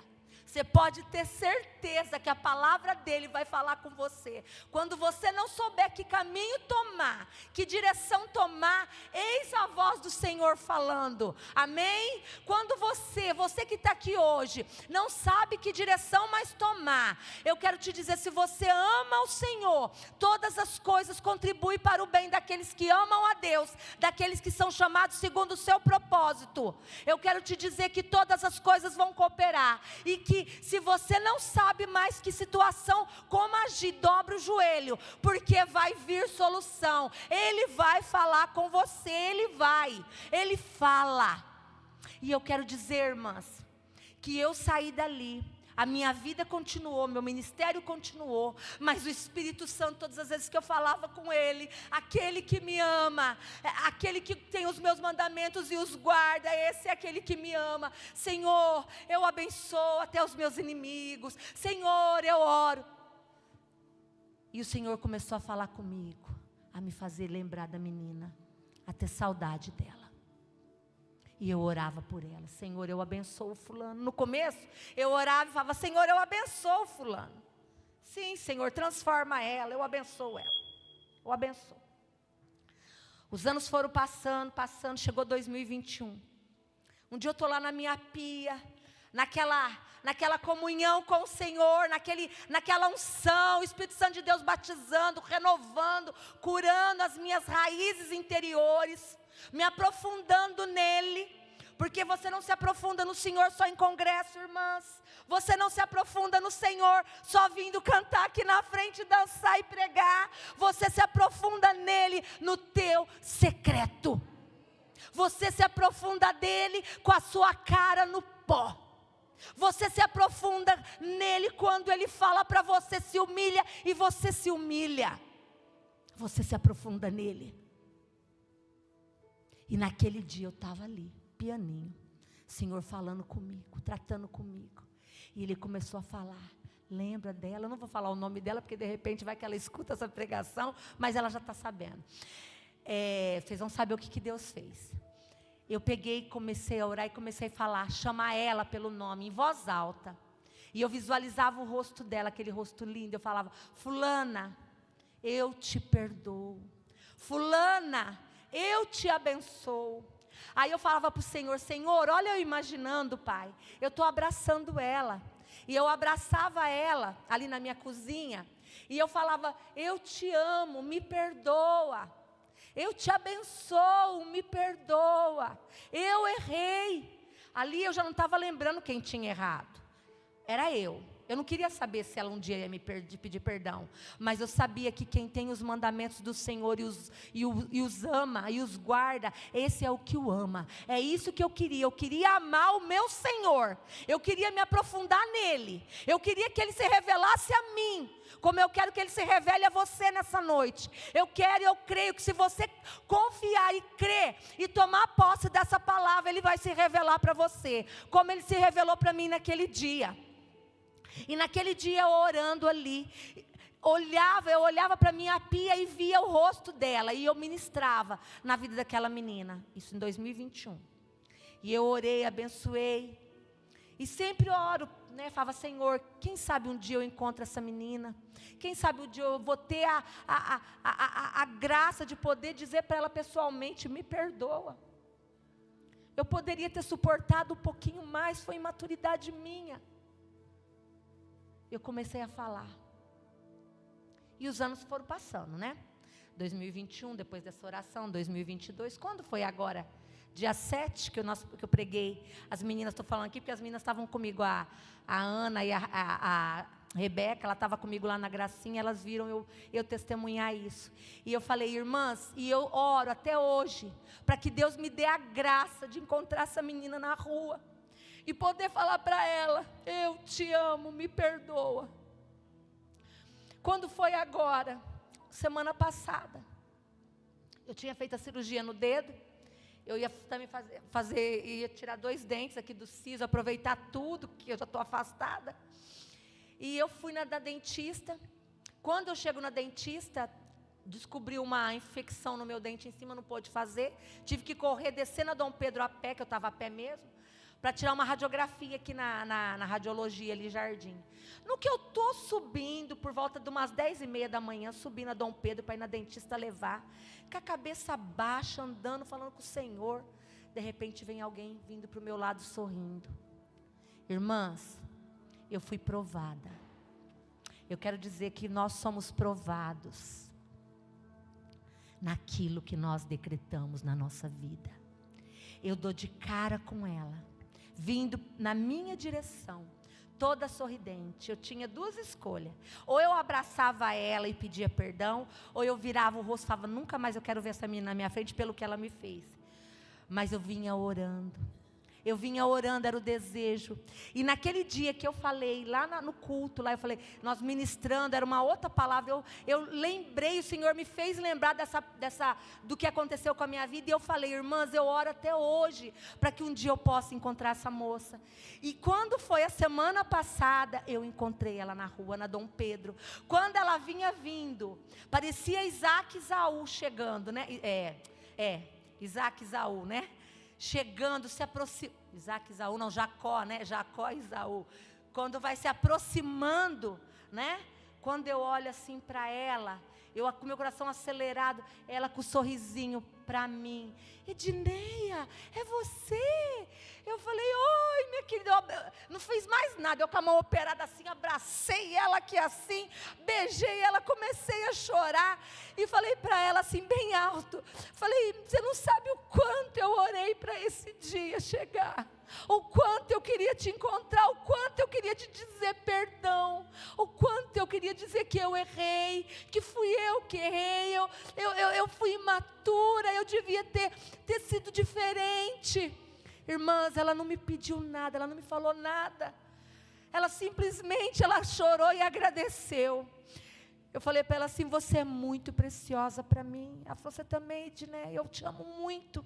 B: Você pode ter certeza que a palavra dele vai falar com você. Quando você não souber que caminho tomar, que direção tomar, eis a voz do Senhor falando. Amém? Quando você que está aqui hoje, não sabe que direção mais tomar, eu quero te dizer, se você ama o Senhor, todas as coisas contribuem para o bem daqueles que amam a Deus, daqueles que são chamados segundo o seu propósito. Eu quero te dizer que todas as coisas vão cooperar, e que se você não sabe mais que situação, como agir, dobra o joelho, porque vai vir solução. Ele vai falar com você, ele fala. E eu quero dizer, irmãs, que eu saí dali, a minha vida continuou, meu ministério continuou, mas o Espírito Santo, todas as vezes que eu falava com ele, aquele que me ama, aquele que tem os meus mandamentos e os guarda, esse é aquele que me ama. Senhor, eu abençoo até os meus inimigos. Senhor, eu oro. E o Senhor começou a falar comigo, a me fazer lembrar da menina, a ter saudade dela. E eu orava por ela. Senhor, eu abençoo fulano. No começo, eu orava e falava, Senhor, eu abençoo fulano. Sim, Senhor, transforma ela, eu abençoo ela. Eu abençoo. Os anos foram passando, chegou 2021. Um dia eu estou lá na minha pia, naquela comunhão com o Senhor, naquela unção, o Espírito Santo de Deus batizando, renovando, curando as minhas raízes interiores, me aprofundando nele, porque você não se aprofunda no Senhor só em congresso, irmãs. Você não se aprofunda no Senhor só vindo cantar aqui na frente, dançar e pregar. Você se aprofunda nele no teu secreto. Você se aprofunda dele com a sua cara no pó. Você se aprofunda nele quando ele fala para você, se humilha, e você se humilha. Você se aprofunda nele. E naquele dia eu estava ali, pianinho, Senhor falando comigo, tratando comigo. E ele começou a falar, Lembra dela? Eu não vou falar o nome dela, porque de repente vai que ela escuta essa pregação, mas ela já está sabendo. Vocês vão saber o que Deus fez. Eu peguei, comecei a orar e comecei a falar, chamar ela pelo nome, em voz alta. E eu visualizava o rosto dela, aquele rosto lindo. Eu falava, fulana, eu te perdoo. Fulana, eu te abençoo. Aí eu falava para o Senhor, Senhor, olha eu imaginando, Pai, eu estou abraçando ela. E eu abraçava ela ali na minha cozinha. E eu falava, eu te amo, me perdoa. Eu te abençoo, me perdoa. Eu errei. Ali eu já não estava lembrando quem tinha errado. Era eu. Eu não queria saber se ela um dia ia me pedir perdão. Mas eu sabia que quem tem os mandamentos do Senhor e os ama e os guarda, esse é o que o ama. É isso que eu queria. Eu queria amar o meu Senhor. Eu queria me aprofundar nele. Eu queria que ele se revelasse a mim, como eu quero que ele se revele a você nessa noite. Eu creio que se você confiar e crer e tomar posse dessa palavra, ele vai se revelar para você, como ele se revelou para mim naquele dia. E naquele dia eu orando ali, eu olhava para a minha pia e via o rosto dela, e eu ministrava na vida daquela menina, isso em 2021, e eu orei, abençoei, e sempre oro, falava, Senhor, quem sabe um dia eu encontro essa menina, quem sabe um dia eu vou ter a graça de poder dizer para ela pessoalmente, me perdoa. Eu poderia ter suportado um pouquinho mais, foi imaturidade minha. Eu comecei a falar. E os anos foram passando, 2021, depois dessa oração, 2022, quando foi agora? Dia 7 que eu preguei, as meninas, estou falando aqui porque as meninas estavam comigo, a Ana e a Rebeca, ela estava comigo lá na Gracinha, elas viram eu testemunhar isso. E eu falei, irmãs, e eu oro até hoje, para que Deus me dê a graça de encontrar essa menina na rua. E poder falar para ela, eu te amo, me perdoa. Quando foi agora, semana passada, eu tinha feito a cirurgia no dedo, eu ia também ia tirar 2 dentes aqui do siso, aproveitar tudo, que eu já estou afastada. E eu fui na dentista. Quando eu chego na dentista, descobri uma infecção no meu dente em cima, não pôde fazer. Tive que correr, descer na Dom Pedro a pé, que eu estava a pé mesmo, para tirar uma radiografia aqui na radiologia ali, Jardim. No que eu estou subindo, por volta de umas 10h30 da manhã, subindo a Dom Pedro para ir na dentista levar, com a cabeça baixa, andando, falando com o Senhor, de repente vem alguém vindo para o meu lado sorrindo. Irmãs, eu fui provada. Eu quero dizer que nós somos provados naquilo que nós decretamos na nossa vida. Eu dou de cara com ela, vindo na minha direção, toda sorridente. Eu tinha 2 escolhas, ou eu abraçava ela e pedia perdão, ou eu virava o rosto e falava, nunca mais eu quero ver essa menina na minha frente pelo que ela me fez. Mas eu vinha orando, era o desejo. E naquele dia que eu falei, lá no culto, lá eu falei, nós ministrando, era uma outra palavra, eu lembrei, o Senhor me fez lembrar do que aconteceu com a minha vida, e eu falei, irmãs, eu oro até hoje, para que um dia eu possa encontrar essa moça. E quando foi a semana passada, eu encontrei ela na rua, na Dom Pedro. Quando ela vinha vindo, parecia Isaac e Esaú chegando, Isaac e Esaú, chegando, se aproximando, Isaac e Esaú, não, Jacó, Jacó e Esaú, quando vai se aproximando, quando eu olho assim para ela, eu com meu coração acelerado, ela com um sorrisinho para mim, Edneia, é você? Eu falei, oi minha querida, eu não fiz mais nada, eu com a mão operada assim, abracei ela aqui assim, beijei ela, comecei a chorar, e falei para ela assim, bem alto, falei, você não sabe o quanto eu orei para esse dia chegar, o quanto eu queria te encontrar, o quanto eu queria te dizer perdão, o quanto eu queria dizer que eu errei, que fui eu que errei, eu fui imatura, eu devia ter sido diferente. Irmãs, ela não me pediu nada, ela não me falou nada, ela simplesmente, ela chorou e agradeceu. Eu falei para ela assim, você é muito preciosa para mim. Ela falou, você também, Edneia, eu te amo muito.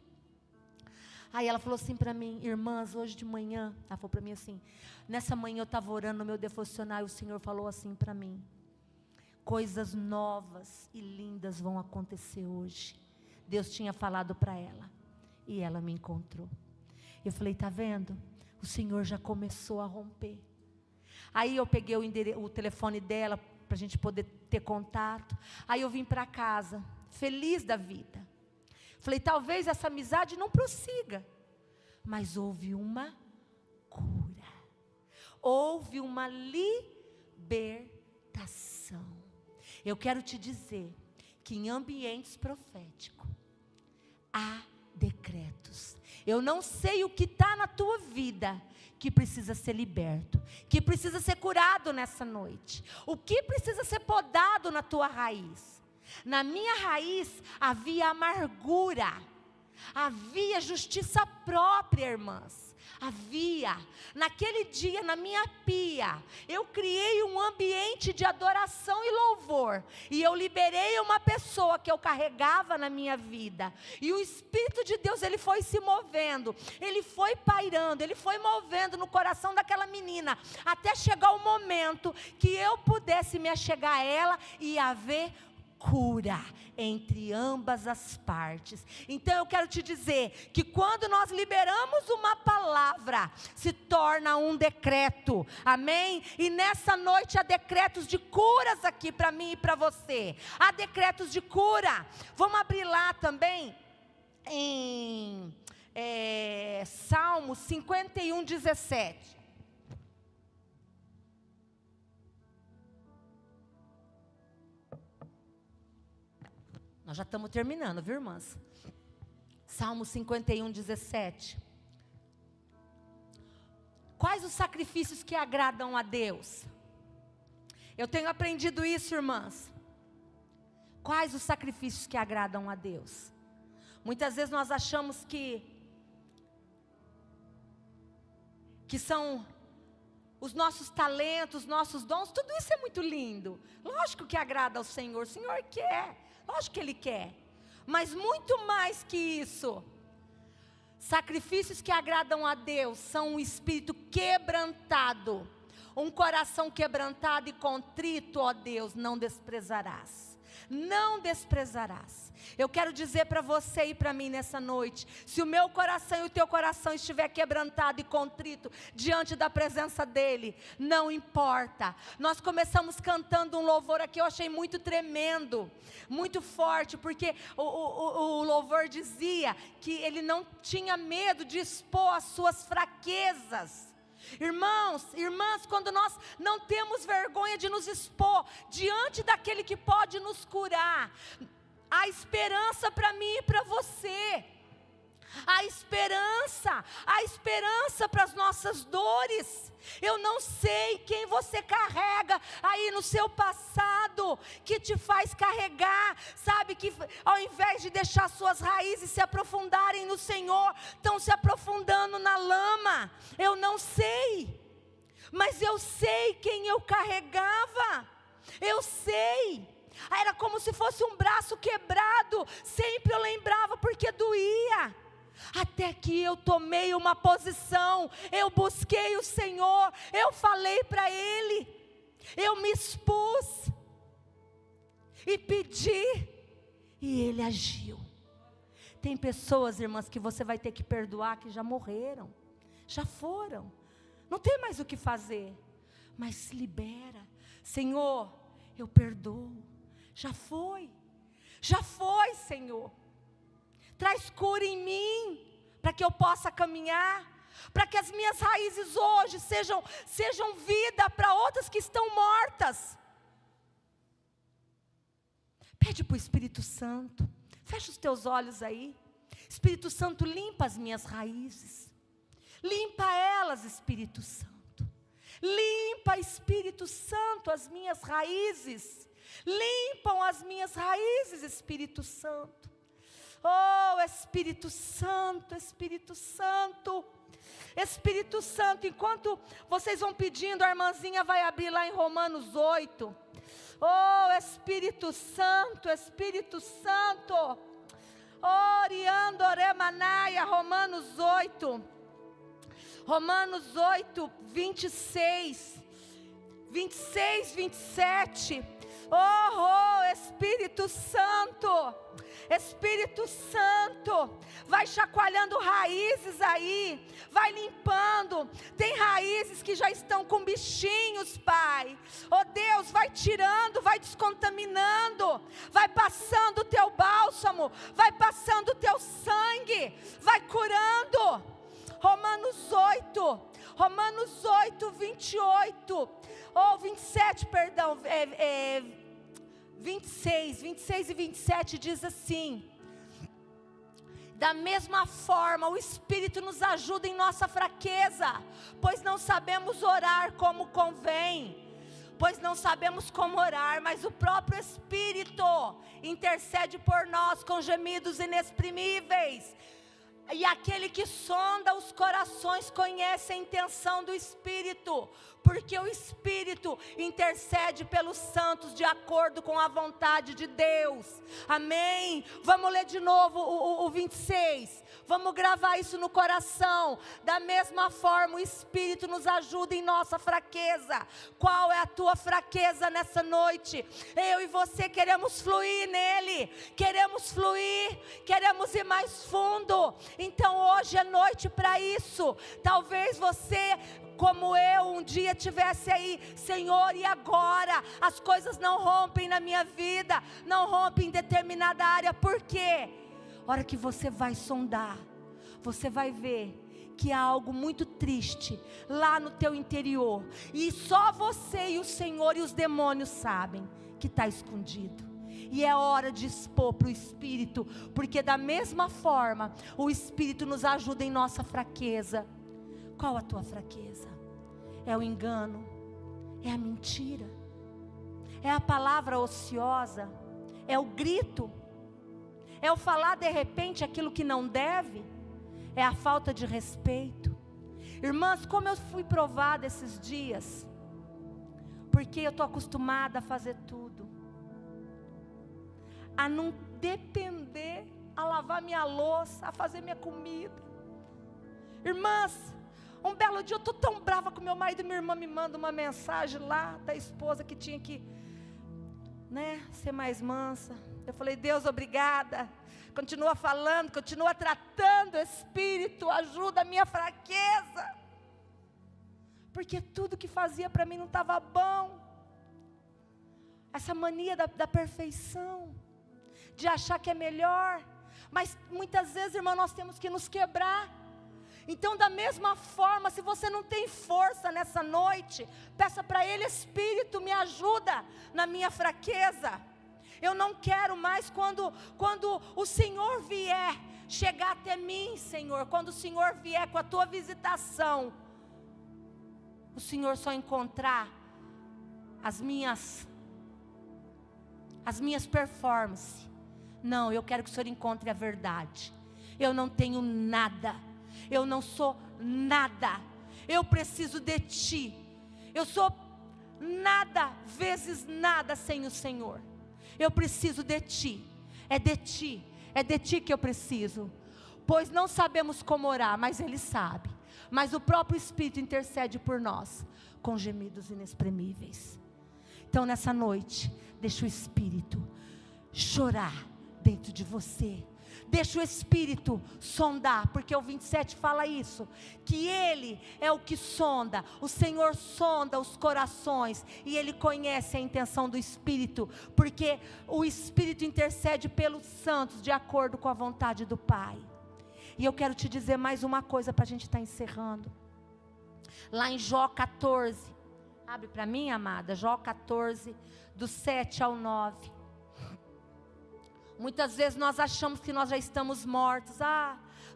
B: Aí ela falou assim para mim: irmãs, hoje de manhã, ela falou para mim assim, nessa manhã eu estava orando no meu devocional e o Senhor falou assim para mim: coisas novas e lindas vão acontecer hoje. Deus tinha falado para ela, e ela me encontrou. Eu falei: tá vendo? O Senhor já começou a romper. Aí eu peguei o telefone dela, para a gente poder ter contato. Aí eu vim para casa, feliz da vida. Falei: talvez essa amizade não prossiga, mas houve uma cura, houve uma libertação. Eu quero te dizer que em ambientes proféticos há decretos. Eu não sei o que está na tua vida que precisa ser liberto, que precisa ser curado nessa noite, o que precisa ser podado na tua raiz. Na minha raiz havia amargura, havia justiça própria, irmãs. Havia, naquele dia, na minha pia, eu criei um ambiente de adoração e louvor, e eu liberei uma pessoa que eu carregava na minha vida, e o Espírito de Deus, ele foi se movendo, ele foi pairando, ele foi movendo no coração daquela menina, até chegar o momento que eu pudesse me achegar a ela e haver cura entre ambas as partes. Então eu quero te dizer que quando nós liberamos uma palavra, se torna um decreto, amém? E nessa noite há decretos de curas aqui para mim e para você, há decretos de cura. Vamos abrir lá também em Salmo 51, 17. Nós já estamos terminando, viu, irmãs? Salmo 51, 17. Quais os sacrifícios que agradam a Deus? Eu tenho aprendido isso, irmãs. Quais os sacrifícios que agradam a Deus? Muitas vezes nós achamos que são os nossos talentos, nossos dons, tudo isso é muito lindo. Lógico que agrada ao Senhor, o Senhor quer. Lógico que Ele quer, mas muito mais que isso, sacrifícios que agradam a Deus são um espírito quebrantado, um coração quebrantado e contrito, ó Deus, não desprezarás. Não desprezarás. Eu quero dizer para você e para mim nessa noite, se o meu coração e o teu coração estiver quebrantado e contrito diante da presença dEle, não importa. Nós começamos cantando um louvor aqui, eu achei muito tremendo, muito forte, porque o louvor dizia que ele não tinha medo de expor as suas fraquezas. Irmãos, irmãs, quando nós não temos vergonha de nos expor diante daquele que pode nos curar, há esperança para mim e para você. Há esperança para as nossas dores. Eu não sei quem você carrega aí no seu passado, que te faz carregar, sabe, que ao invés de deixar suas raízes se aprofundarem no Senhor, estão se aprofundando na lama. Eu não sei, mas eu sei quem eu carregava, eu sei. Era como se fosse um braço quebrado, sempre eu lembrava porque doía. Até que eu tomei uma posição, eu busquei o Senhor, eu falei para Ele, eu me expus e pedi, e Ele agiu. Tem pessoas, irmãs, que você vai ter que perdoar, que já morreram, já foram, não tem mais o que fazer, mas se libera. Senhor, eu perdoo, já foi, Senhor. Traz cura em mim, para que eu possa caminhar, para que as minhas raízes hoje sejam vida para outras que estão mortas. Pede para o Espírito Santo, fecha os teus olhos aí. Espírito Santo, limpa as minhas raízes, limpa elas, Espírito Santo. Limpa, Espírito Santo, as minhas raízes, limpam as minhas raízes, Espírito Santo. Oh, Espírito Santo, Espírito Santo, Espírito Santo, enquanto vocês vão pedindo, a irmãzinha vai abrir lá em Romanos 8, oh, Espírito Santo, Espírito Santo, Oriando Oremanaia, Romanos 8, 26, 27. Espírito Santo, Espírito Santo, vai chacoalhando raízes aí, vai limpando. Tem raízes que já estão com bichinhos, Pai. Deus, vai tirando, vai descontaminando, vai passando o teu bálsamo, vai passando o teu sangue, vai curando. Romanos 8, 28, 27, perdão, 26 e 27 diz assim: da mesma forma o Espírito nos ajuda em nossa fraqueza, pois não sabemos orar como convém. Mas o próprio Espírito intercede por nós com gemidos inexprimíveis. E aquele que sonda os corações conhece a intenção do Espírito, porque o Espírito intercede pelos santos de acordo com a vontade de Deus. Amém? Vamos ler de novo o 26. Vamos gravar isso no coração. Da mesma forma o Espírito nos ajuda em nossa fraqueza. Qual é a tua fraqueza nessa noite? Eu e você queremos fluir nele, queremos ir mais fundo. Então hoje é noite para isso. Talvez você, como eu, um dia tivesse aí: Senhor, e agora? As coisas não rompem na minha vida, não rompem em determinada área. Por quê? A hora que você vai sondar, você vai ver que há algo muito triste lá no teu interior, e só você e o Senhor e os demônios sabem que está escondido. E é hora de expor para o Espírito, porque da mesma forma o Espírito nos ajuda em nossa fraqueza. Qual a tua fraqueza? É o engano? É a mentira? É a palavra ociosa? É o grito? É o falar de repente aquilo que não deve? É a falta de respeito? Irmãs, como eu fui provada esses dias, porque eu estou acostumada a fazer tudo, a não depender, a lavar minha louça, a fazer minha comida. Irmãs, um belo dia eu estou tão brava com meu marido, minha irmã me manda uma mensagem lá da esposa que tinha que, ser mais mansa. Eu falei: Deus, obrigada. Continua falando, continua tratando, Espírito, ajuda a minha fraqueza. Porque tudo que fazia para mim não estava bom. Essa mania da perfeição, de achar que é melhor. Mas muitas vezes, irmão, nós temos que nos quebrar. Então, da mesma forma, se você não tem força nessa noite, peça para Ele: Espírito, me ajuda na minha fraqueza. Eu não quero mais quando o Senhor vier chegar até mim, Senhor, quando o Senhor vier com a tua visitação, o Senhor só encontrar as minhas performances. Não, eu quero que o Senhor encontre a verdade. Eu não tenho nada, eu não sou nada, eu preciso de Ti. Eu sou nada vezes nada sem o Senhor. Eu preciso de Ti, é de Ti que eu preciso. Pois não sabemos como orar, mas Ele sabe. Mas o próprio Espírito intercede por nós com gemidos inexprimíveis. Então nessa noite, deixa o Espírito chorar dentro de você. Deixa o Espírito sondar, porque o 27 fala isso, que Ele é o que sonda. O Senhor sonda os corações e Ele conhece a intenção do Espírito, porque o Espírito intercede pelos santos de acordo com a vontade do Pai. E eu quero te dizer mais uma coisa para a gente estar encerrando. Lá em Jó 14, abre para mim, amada, Jó 14, do 7 ao 9. Muitas vezes nós achamos que nós já estamos mortos.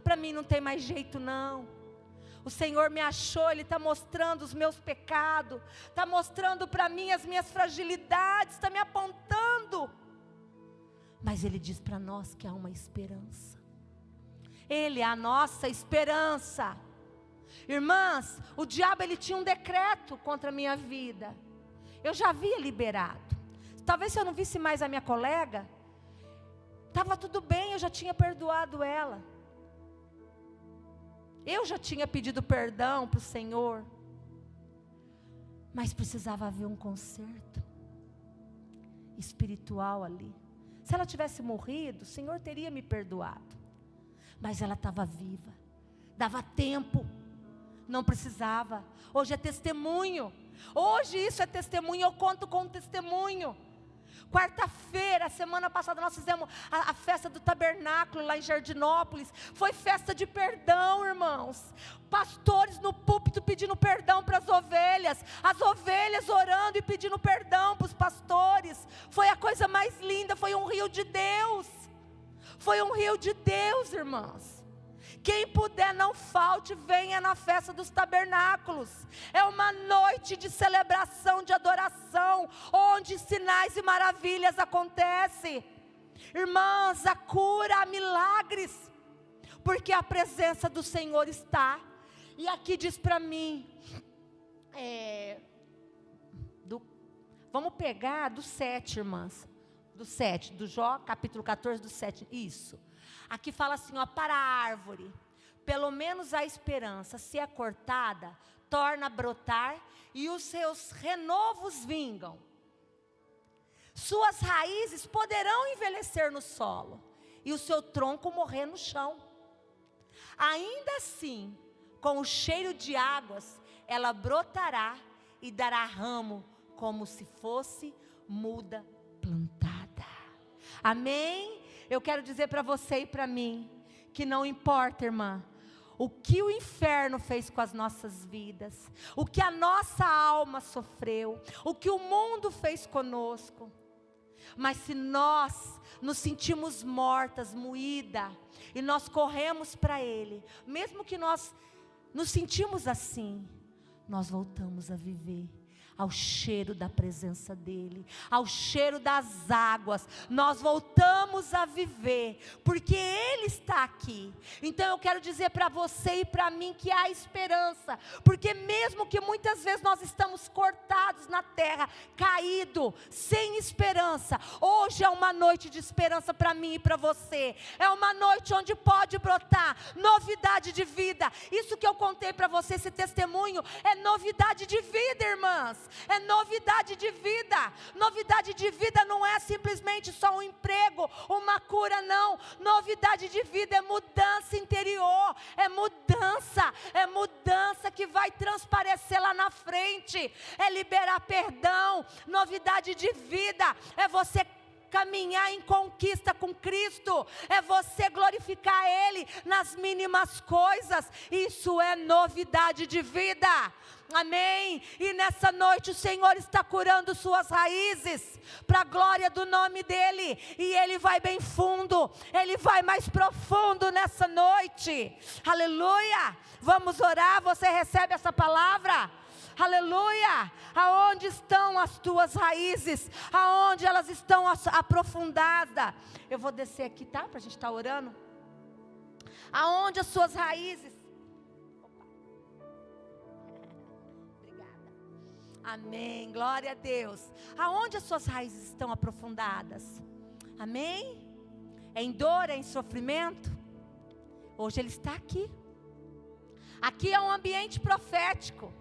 B: Para mim não tem mais jeito não. O Senhor me achou, Ele está mostrando os meus pecados, está mostrando para mim as minhas fragilidades, está me apontando. Mas Ele diz para nós que há uma esperança. Ele é a nossa esperança. Irmãs, o diabo ele tinha um decreto contra a minha vida. Eu já havia liberado. Talvez se eu não visse mais a minha colega, Estava tudo bem, eu já tinha perdoado ela. Eu já tinha pedido perdão para o Senhor. Mas precisava haver um conserto espiritual ali. Se ela tivesse morrido, o Senhor teria me perdoado. Mas ela estava viva. Dava tempo. Não precisava. Hoje é testemunho. Hoje isso é testemunho. Eu conto com testemunho. Quarta-feira, semana passada, nós fizemos a festa do tabernáculo lá em Jardinópolis. Foi festa de perdão, irmãos. Pastores no púlpito pedindo perdão para as ovelhas orando e pedindo perdão para os pastores. Foi a coisa mais linda, foi um rio de Deus. Foi um rio de Deus, irmãos. Quem puder, não falte, venha na festa dos tabernáculos. É uma noite de celebração, de adoração, onde sinais e maravilhas acontecem. Irmãs, a cura, há milagres, porque a presença do Senhor está. E aqui diz para mim, vamos pegar do 7, irmãs. Do 7, do Jó, capítulo 14, do 7, isso. Aqui fala assim, ó, para a árvore, pelo menos a esperança, se é cortada, torna a brotar e os seus renovos vingam. Suas raízes poderão envelhecer no solo e o seu tronco morrer no chão. Ainda assim, com o cheiro de águas, ela brotará e dará ramo como se fosse muda plantada. Amém? Eu quero dizer para você e para mim, que não importa, irmã, o que o inferno fez com as nossas vidas, o que a nossa alma sofreu, o que o mundo fez conosco, mas se nós nos sentimos mortas, moída, e nós corremos para Ele, mesmo que nós nos sentimos assim, nós voltamos a viver ao cheiro da presença dEle, ao cheiro das águas, nós voltamos a viver, porque Ele está aqui. Então eu quero dizer para você e para mim que há esperança, porque mesmo que muitas vezes nós estamos cortados na terra, caído, sem esperança, hoje é uma noite de esperança para mim e para você, é uma noite onde pode brotar novidade de vida. Isso que eu contei para você, esse testemunho, é novidade de vida, irmãs. É novidade de vida. Novidade de vida não é simplesmente só um emprego, uma cura, não. Novidade de vida é mudança interior, é mudança que vai transparecer lá na frente, é liberar perdão. Novidade de vida é você caminhar em conquista com Cristo, é você glorificar Ele nas mínimas coisas. Isso é novidade de vida. Amém? E nessa noite o Senhor está curando suas raízes para a glória do nome dEle, e Ele vai bem fundo, Ele vai mais profundo nessa noite. Aleluia. Vamos orar. Você recebe essa palavra? Aleluia. Aonde estão as tuas raízes? Aonde elas estão aprofundadas? Eu vou descer aqui, tá? Para a gente estar orando. Aonde as suas raízes? Obrigada. Amém, glória a Deus. Aonde as suas raízes estão aprofundadas? Amém? É em dor, é em sofrimento? Hoje Ele está aqui. Aqui é um ambiente profético.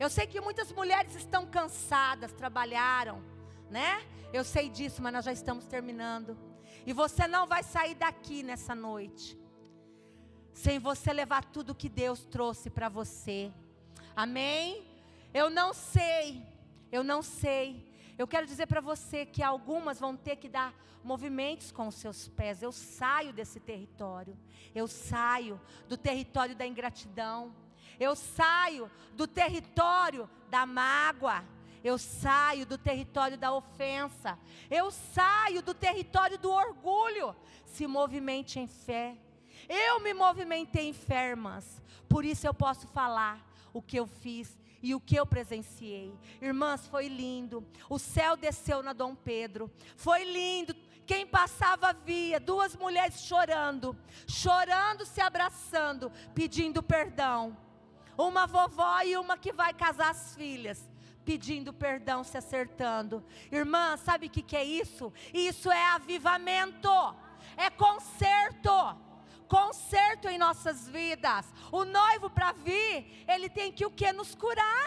B: Eu sei que muitas mulheres estão cansadas, trabalharam, né? Eu sei disso, mas nós já estamos terminando. E você não vai sair daqui nessa noite sem você levar tudo que Deus trouxe para você. Amém? Eu não sei. Eu quero dizer para você que algumas vão ter que dar movimentos com os seus pés. Eu saio desse território. Eu saio do território da ingratidão. Eu saio do território da mágoa. Eu saio do território da ofensa. Eu saio do território do orgulho. Se movimente em fé. Eu me movimentei em fé, irmãs. Por isso eu posso falar o que eu fiz e o que eu presenciei. Irmãs, foi lindo. O céu desceu na Dom Pedro. Foi lindo. Quem passava via 2 mulheres chorando, se abraçando, pedindo perdão. Uma vovó e uma que vai casar as filhas, pedindo perdão, se acertando. Irmã, sabe o que é isso? Isso é avivamento. é conserto. Conserto em nossas vidas. O noivo para vir, ele tem que o quê? Nos curar.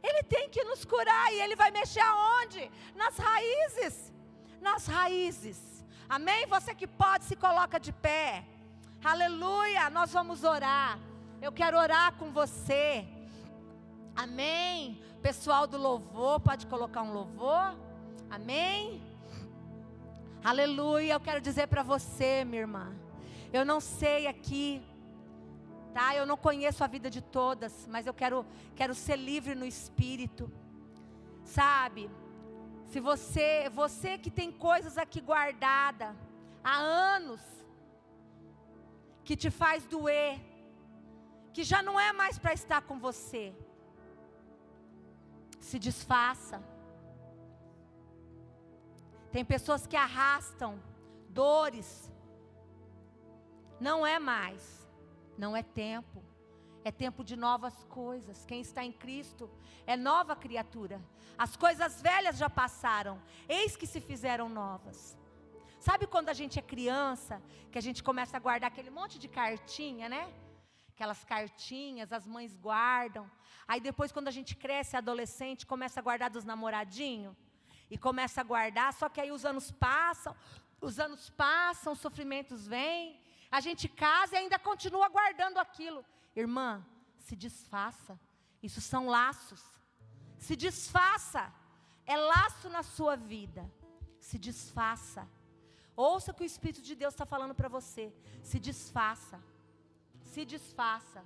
B: Ele tem que nos curar. E ele vai mexer aonde? Nas raízes. Nas raízes. Amém? Você que pode, se coloca de pé. Aleluia. Nós vamos orar. Eu quero orar com você. Amém? Pessoal do louvor, pode colocar um louvor. Amém? Aleluia. Eu quero dizer para você, minha irmã. Eu não sei aqui, tá? Eu não conheço a vida de todas, mas eu quero ser livre no espírito. Sabe? Se você que tem coisas aqui guardadas há anos, que te faz doer, que já não é mais para estar com você, se desfaça. Tem pessoas que arrastam dores. Não é mais, não é tempo, é tempo de novas coisas. Quem está em Cristo é nova criatura. As coisas velhas já passaram, eis que se fizeram novas. Sabe quando a gente é criança, que a gente começa a guardar aquele monte de cartinha, né? Aquelas cartinhas, as mães guardam. Aí depois quando a gente cresce, adolescente, começa a guardar dos namoradinhos. E começa a guardar, só que aí os anos passam, os sofrimentos vêm. A gente casa e ainda continua guardando aquilo. Irmã, se desfaça. Isso são laços. Se desfaça. É laço na sua vida. Se desfaça. Ouça o que o Espírito de Deus está falando para você. Se desfaça. Se desfaça.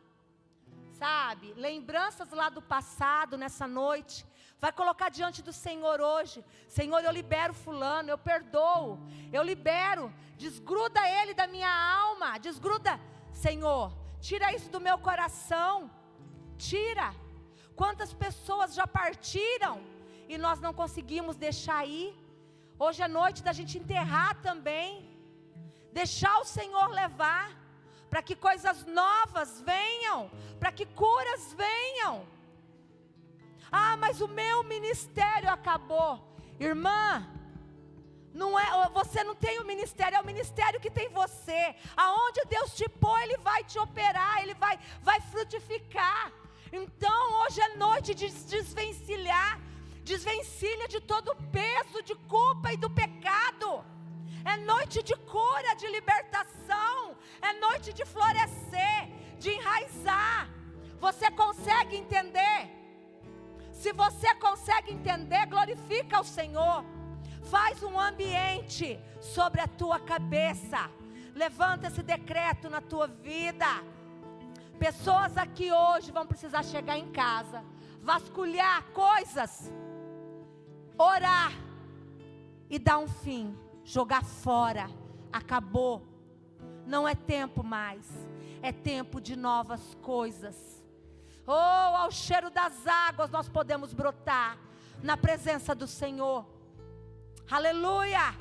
B: Sabe? Lembranças lá do passado, nessa noite. Vai colocar diante do Senhor hoje. Senhor, eu libero fulano, eu perdoo, eu libero. Desgruda ele da minha alma, desgruda. Senhor, tira isso do meu coração. Tira. Quantas pessoas já partiram e nós não conseguimos deixar ir. Hoje é noite da gente enterrar também. Deixar o Senhor levar, para que coisas novas venham, para que curas venham. Ah, mas o meu ministério acabou. Irmã, você não tem o ministério, é o ministério que tem você. Aonde Deus te pôr, Ele vai te operar, Ele vai frutificar. Então hoje é noite de desvencilhar. Desvencilha de todo o peso de culpa e do pecado. É noite de cura, de libertação. É noite de florescer, de enraizar. Você consegue entender? Se você consegue entender, glorifica o Senhor. Faz um ambiente sobre a tua cabeça. Levanta esse decreto na tua vida. Pessoas aqui hoje vão precisar chegar em casa, vasculhar coisas, orar e dar um fim, jogar fora. Acabou. Não é tempo mais. É tempo de novas coisas. Oh, ao cheiro das águas nós podemos brotar na presença do Senhor. Aleluia.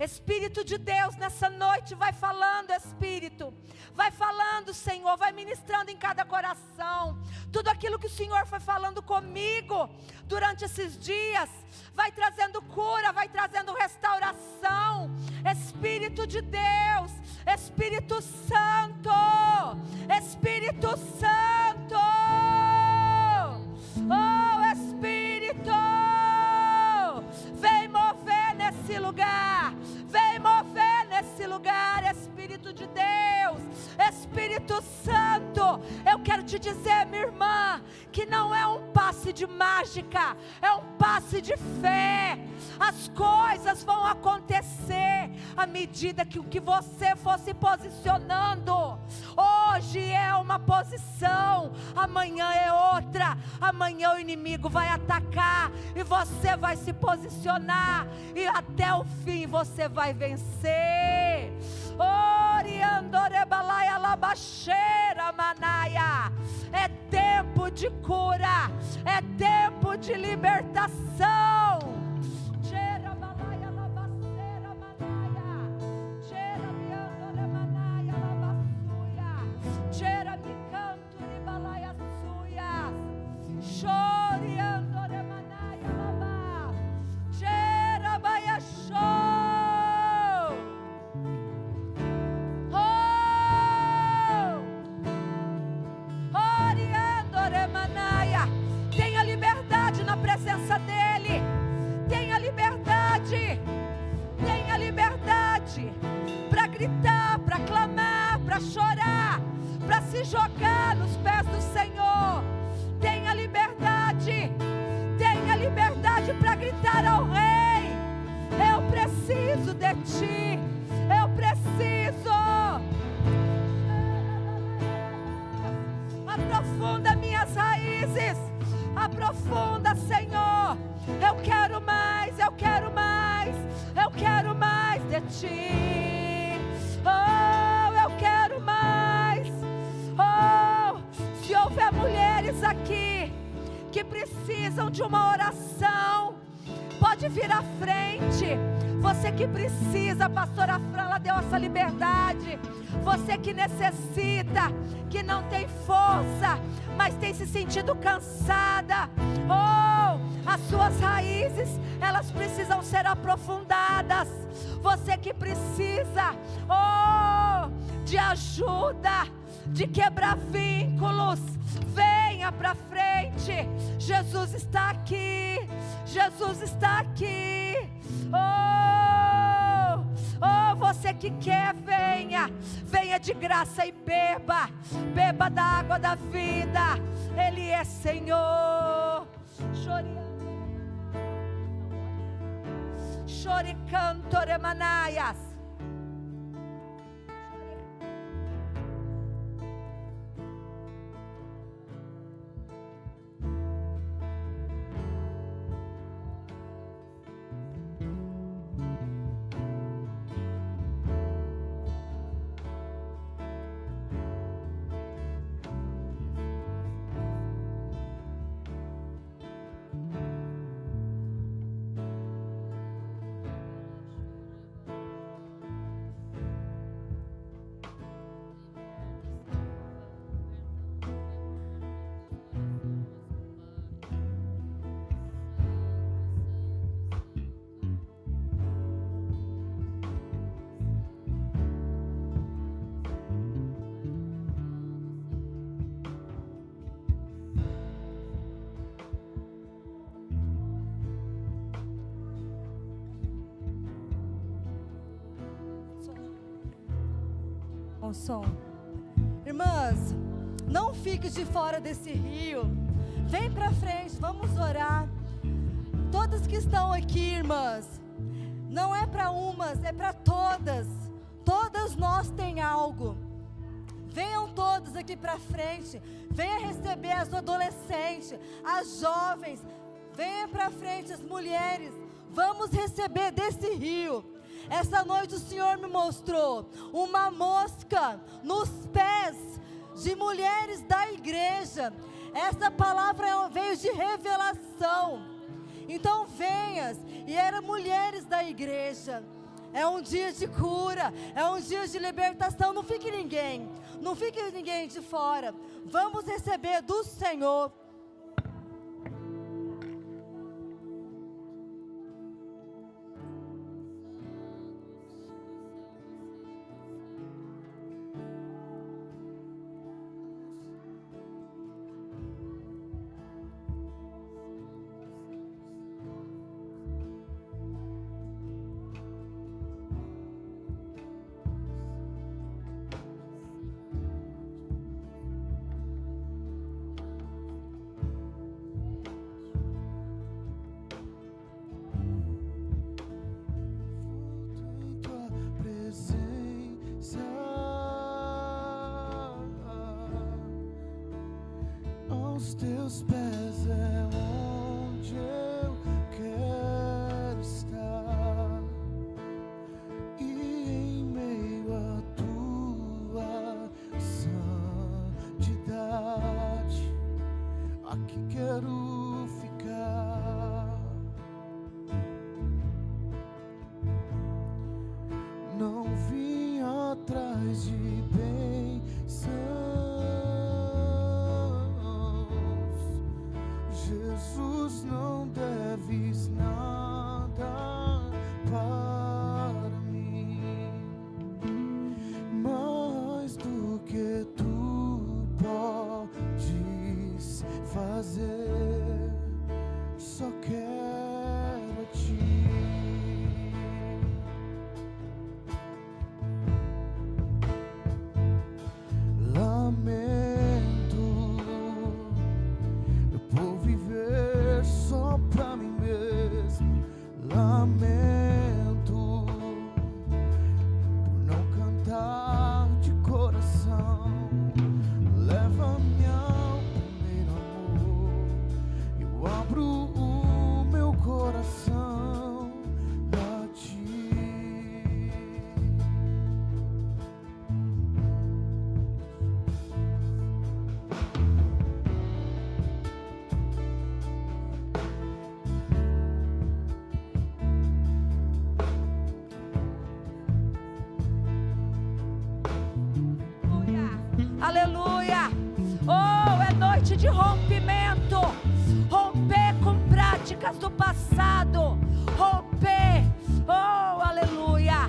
B: Espírito de Deus, nessa noite vai falando, Espírito. Vai falando, Senhor, vai ministrando em cada coração. Tudo aquilo que o Senhor foi falando comigo durante esses dias, vai trazendo cura, vai trazendo restauração. Espírito de Deus, Espírito Santo, Espírito Santo. Oh, Espírito, vem mover nesse lugar. Vem mover nesse lugar, Espírito de Deus, Espírito Santo. Eu quero te dizer, minha irmã, que não é um passe de mágica, é um passe de fé. As coisas vão acontecer à medida que você for se posicionando. Hoje é uma posição, amanhã é outra. Amanhã o inimigo vai atacar e você vai se posicionar, e até o fim você vai vencer. Oriandorebalaia labaxeira manaia. É tempo de cura, é tempo de libertação. gritar, para clamar, para chorar, para se jogar nos pés do Senhor. Tenha liberdade para gritar ao Rei: eu preciso de ti, eu preciso. Aprofunda minhas raízes, aprofunda, Senhor. Eu quero mais, eu quero mais, eu quero mais de ti. Oh, eu quero mais. Oh, se houver mulheres aqui que precisam de uma oração, pode vir à frente. Você que precisa, a pastora Fran, ela deu essa liberdade. Você que necessita, que não tem força, mas tem se sentido cansada. Oh, as suas raízes, elas precisam ser aprofundadas. Você que precisa, oh, de ajuda, de quebrar vínculos, venha para frente. Jesus está aqui, Jesus está aqui. Oh, oh, você que quer, venha, venha de graça e beba, beba da água da vida. Ele é Senhor. Choricanto remanaias.
A: Som. Irmãs, não fique de fora desse rio. Vem para frente, vamos orar. Todas que estão aqui, irmãs, não é para umas, é para todas. Todas nós tem algo. Venham todos aqui para frente. Venha receber as adolescentes, as jovens. Venha para frente as mulheres. Vamos receber desse rio. Essa noite o Senhor me mostrou uma mosca nos pés de mulheres da igreja. Essa palavra veio de revelação. Então venhas, e eram mulheres da igreja. É um dia de cura, é um dia de libertação. Não fique ninguém de fora. Vamos receber do Senhor.
C: Aos teus pés é onde eu quero estar, e em meio à tua santidade, aqui quero ficar. Não vim atrás de bênçãos,
B: Aleluia. Oh, é noite de rompimento. Romper com práticas do passado. Romper. Oh, aleluia.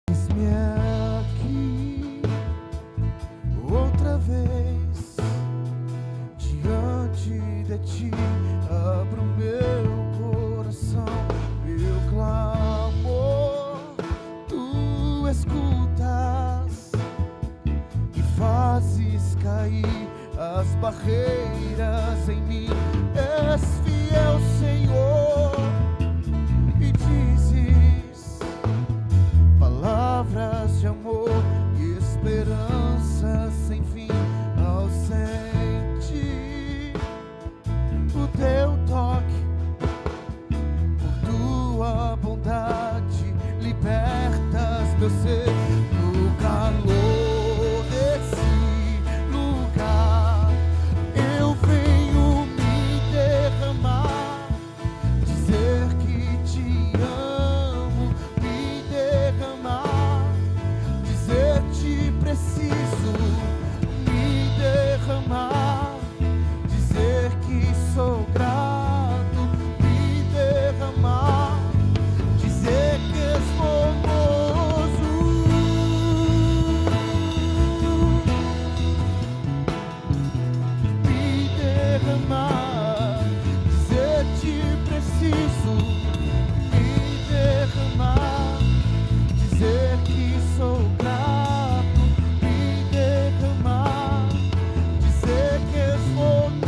C: Eis-me aqui outra vez diante de ti, abro meu coração, meu clamor tu escutas e fazes cair as barreiras em mim. És fiel, Senhor, e dizes palavras de amor e esperança sem fim. Ausente o teu toque, por tua bondade libertas meu ser. No calor desse lugar eu venho me derramar, dizer que te amo, me derramar, dizer te preciso, me derramar, dizer que sou grato, me derramar, dizer que és formoso, me derramar, dizer te preciso, me derramar, dizer que sou grato, me derramar, dizer que és formoso.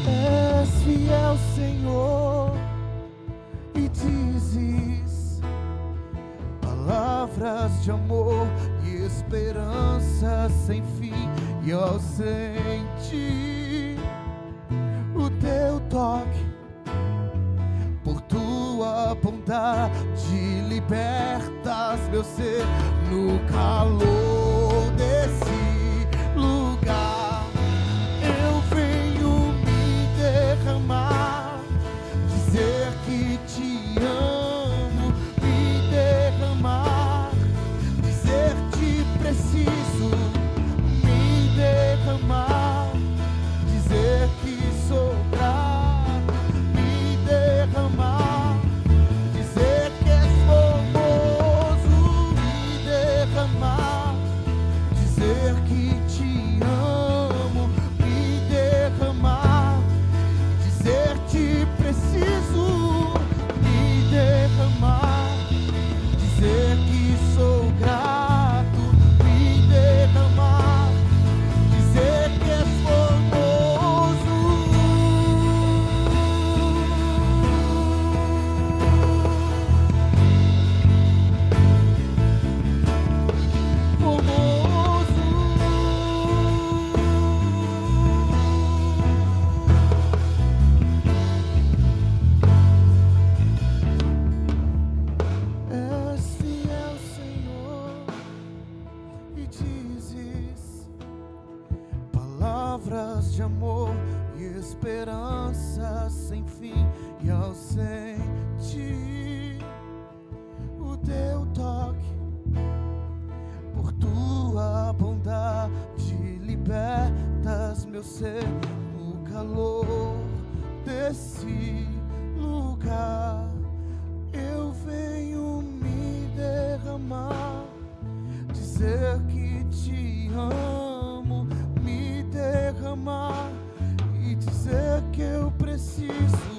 C: És fiel, Senhor, e dizes palavras de amor e esperança sem fim. E ausente o teu toque, por tua bondade libertas meu ser. No calor desse riquezas de amor e esperança sem fim e ausente. O teu toque, por tua bondade, libertas meu ser no calor desse lugar. Eu venho me derramar, dizer que te amo, me derramar e dizer que eu preciso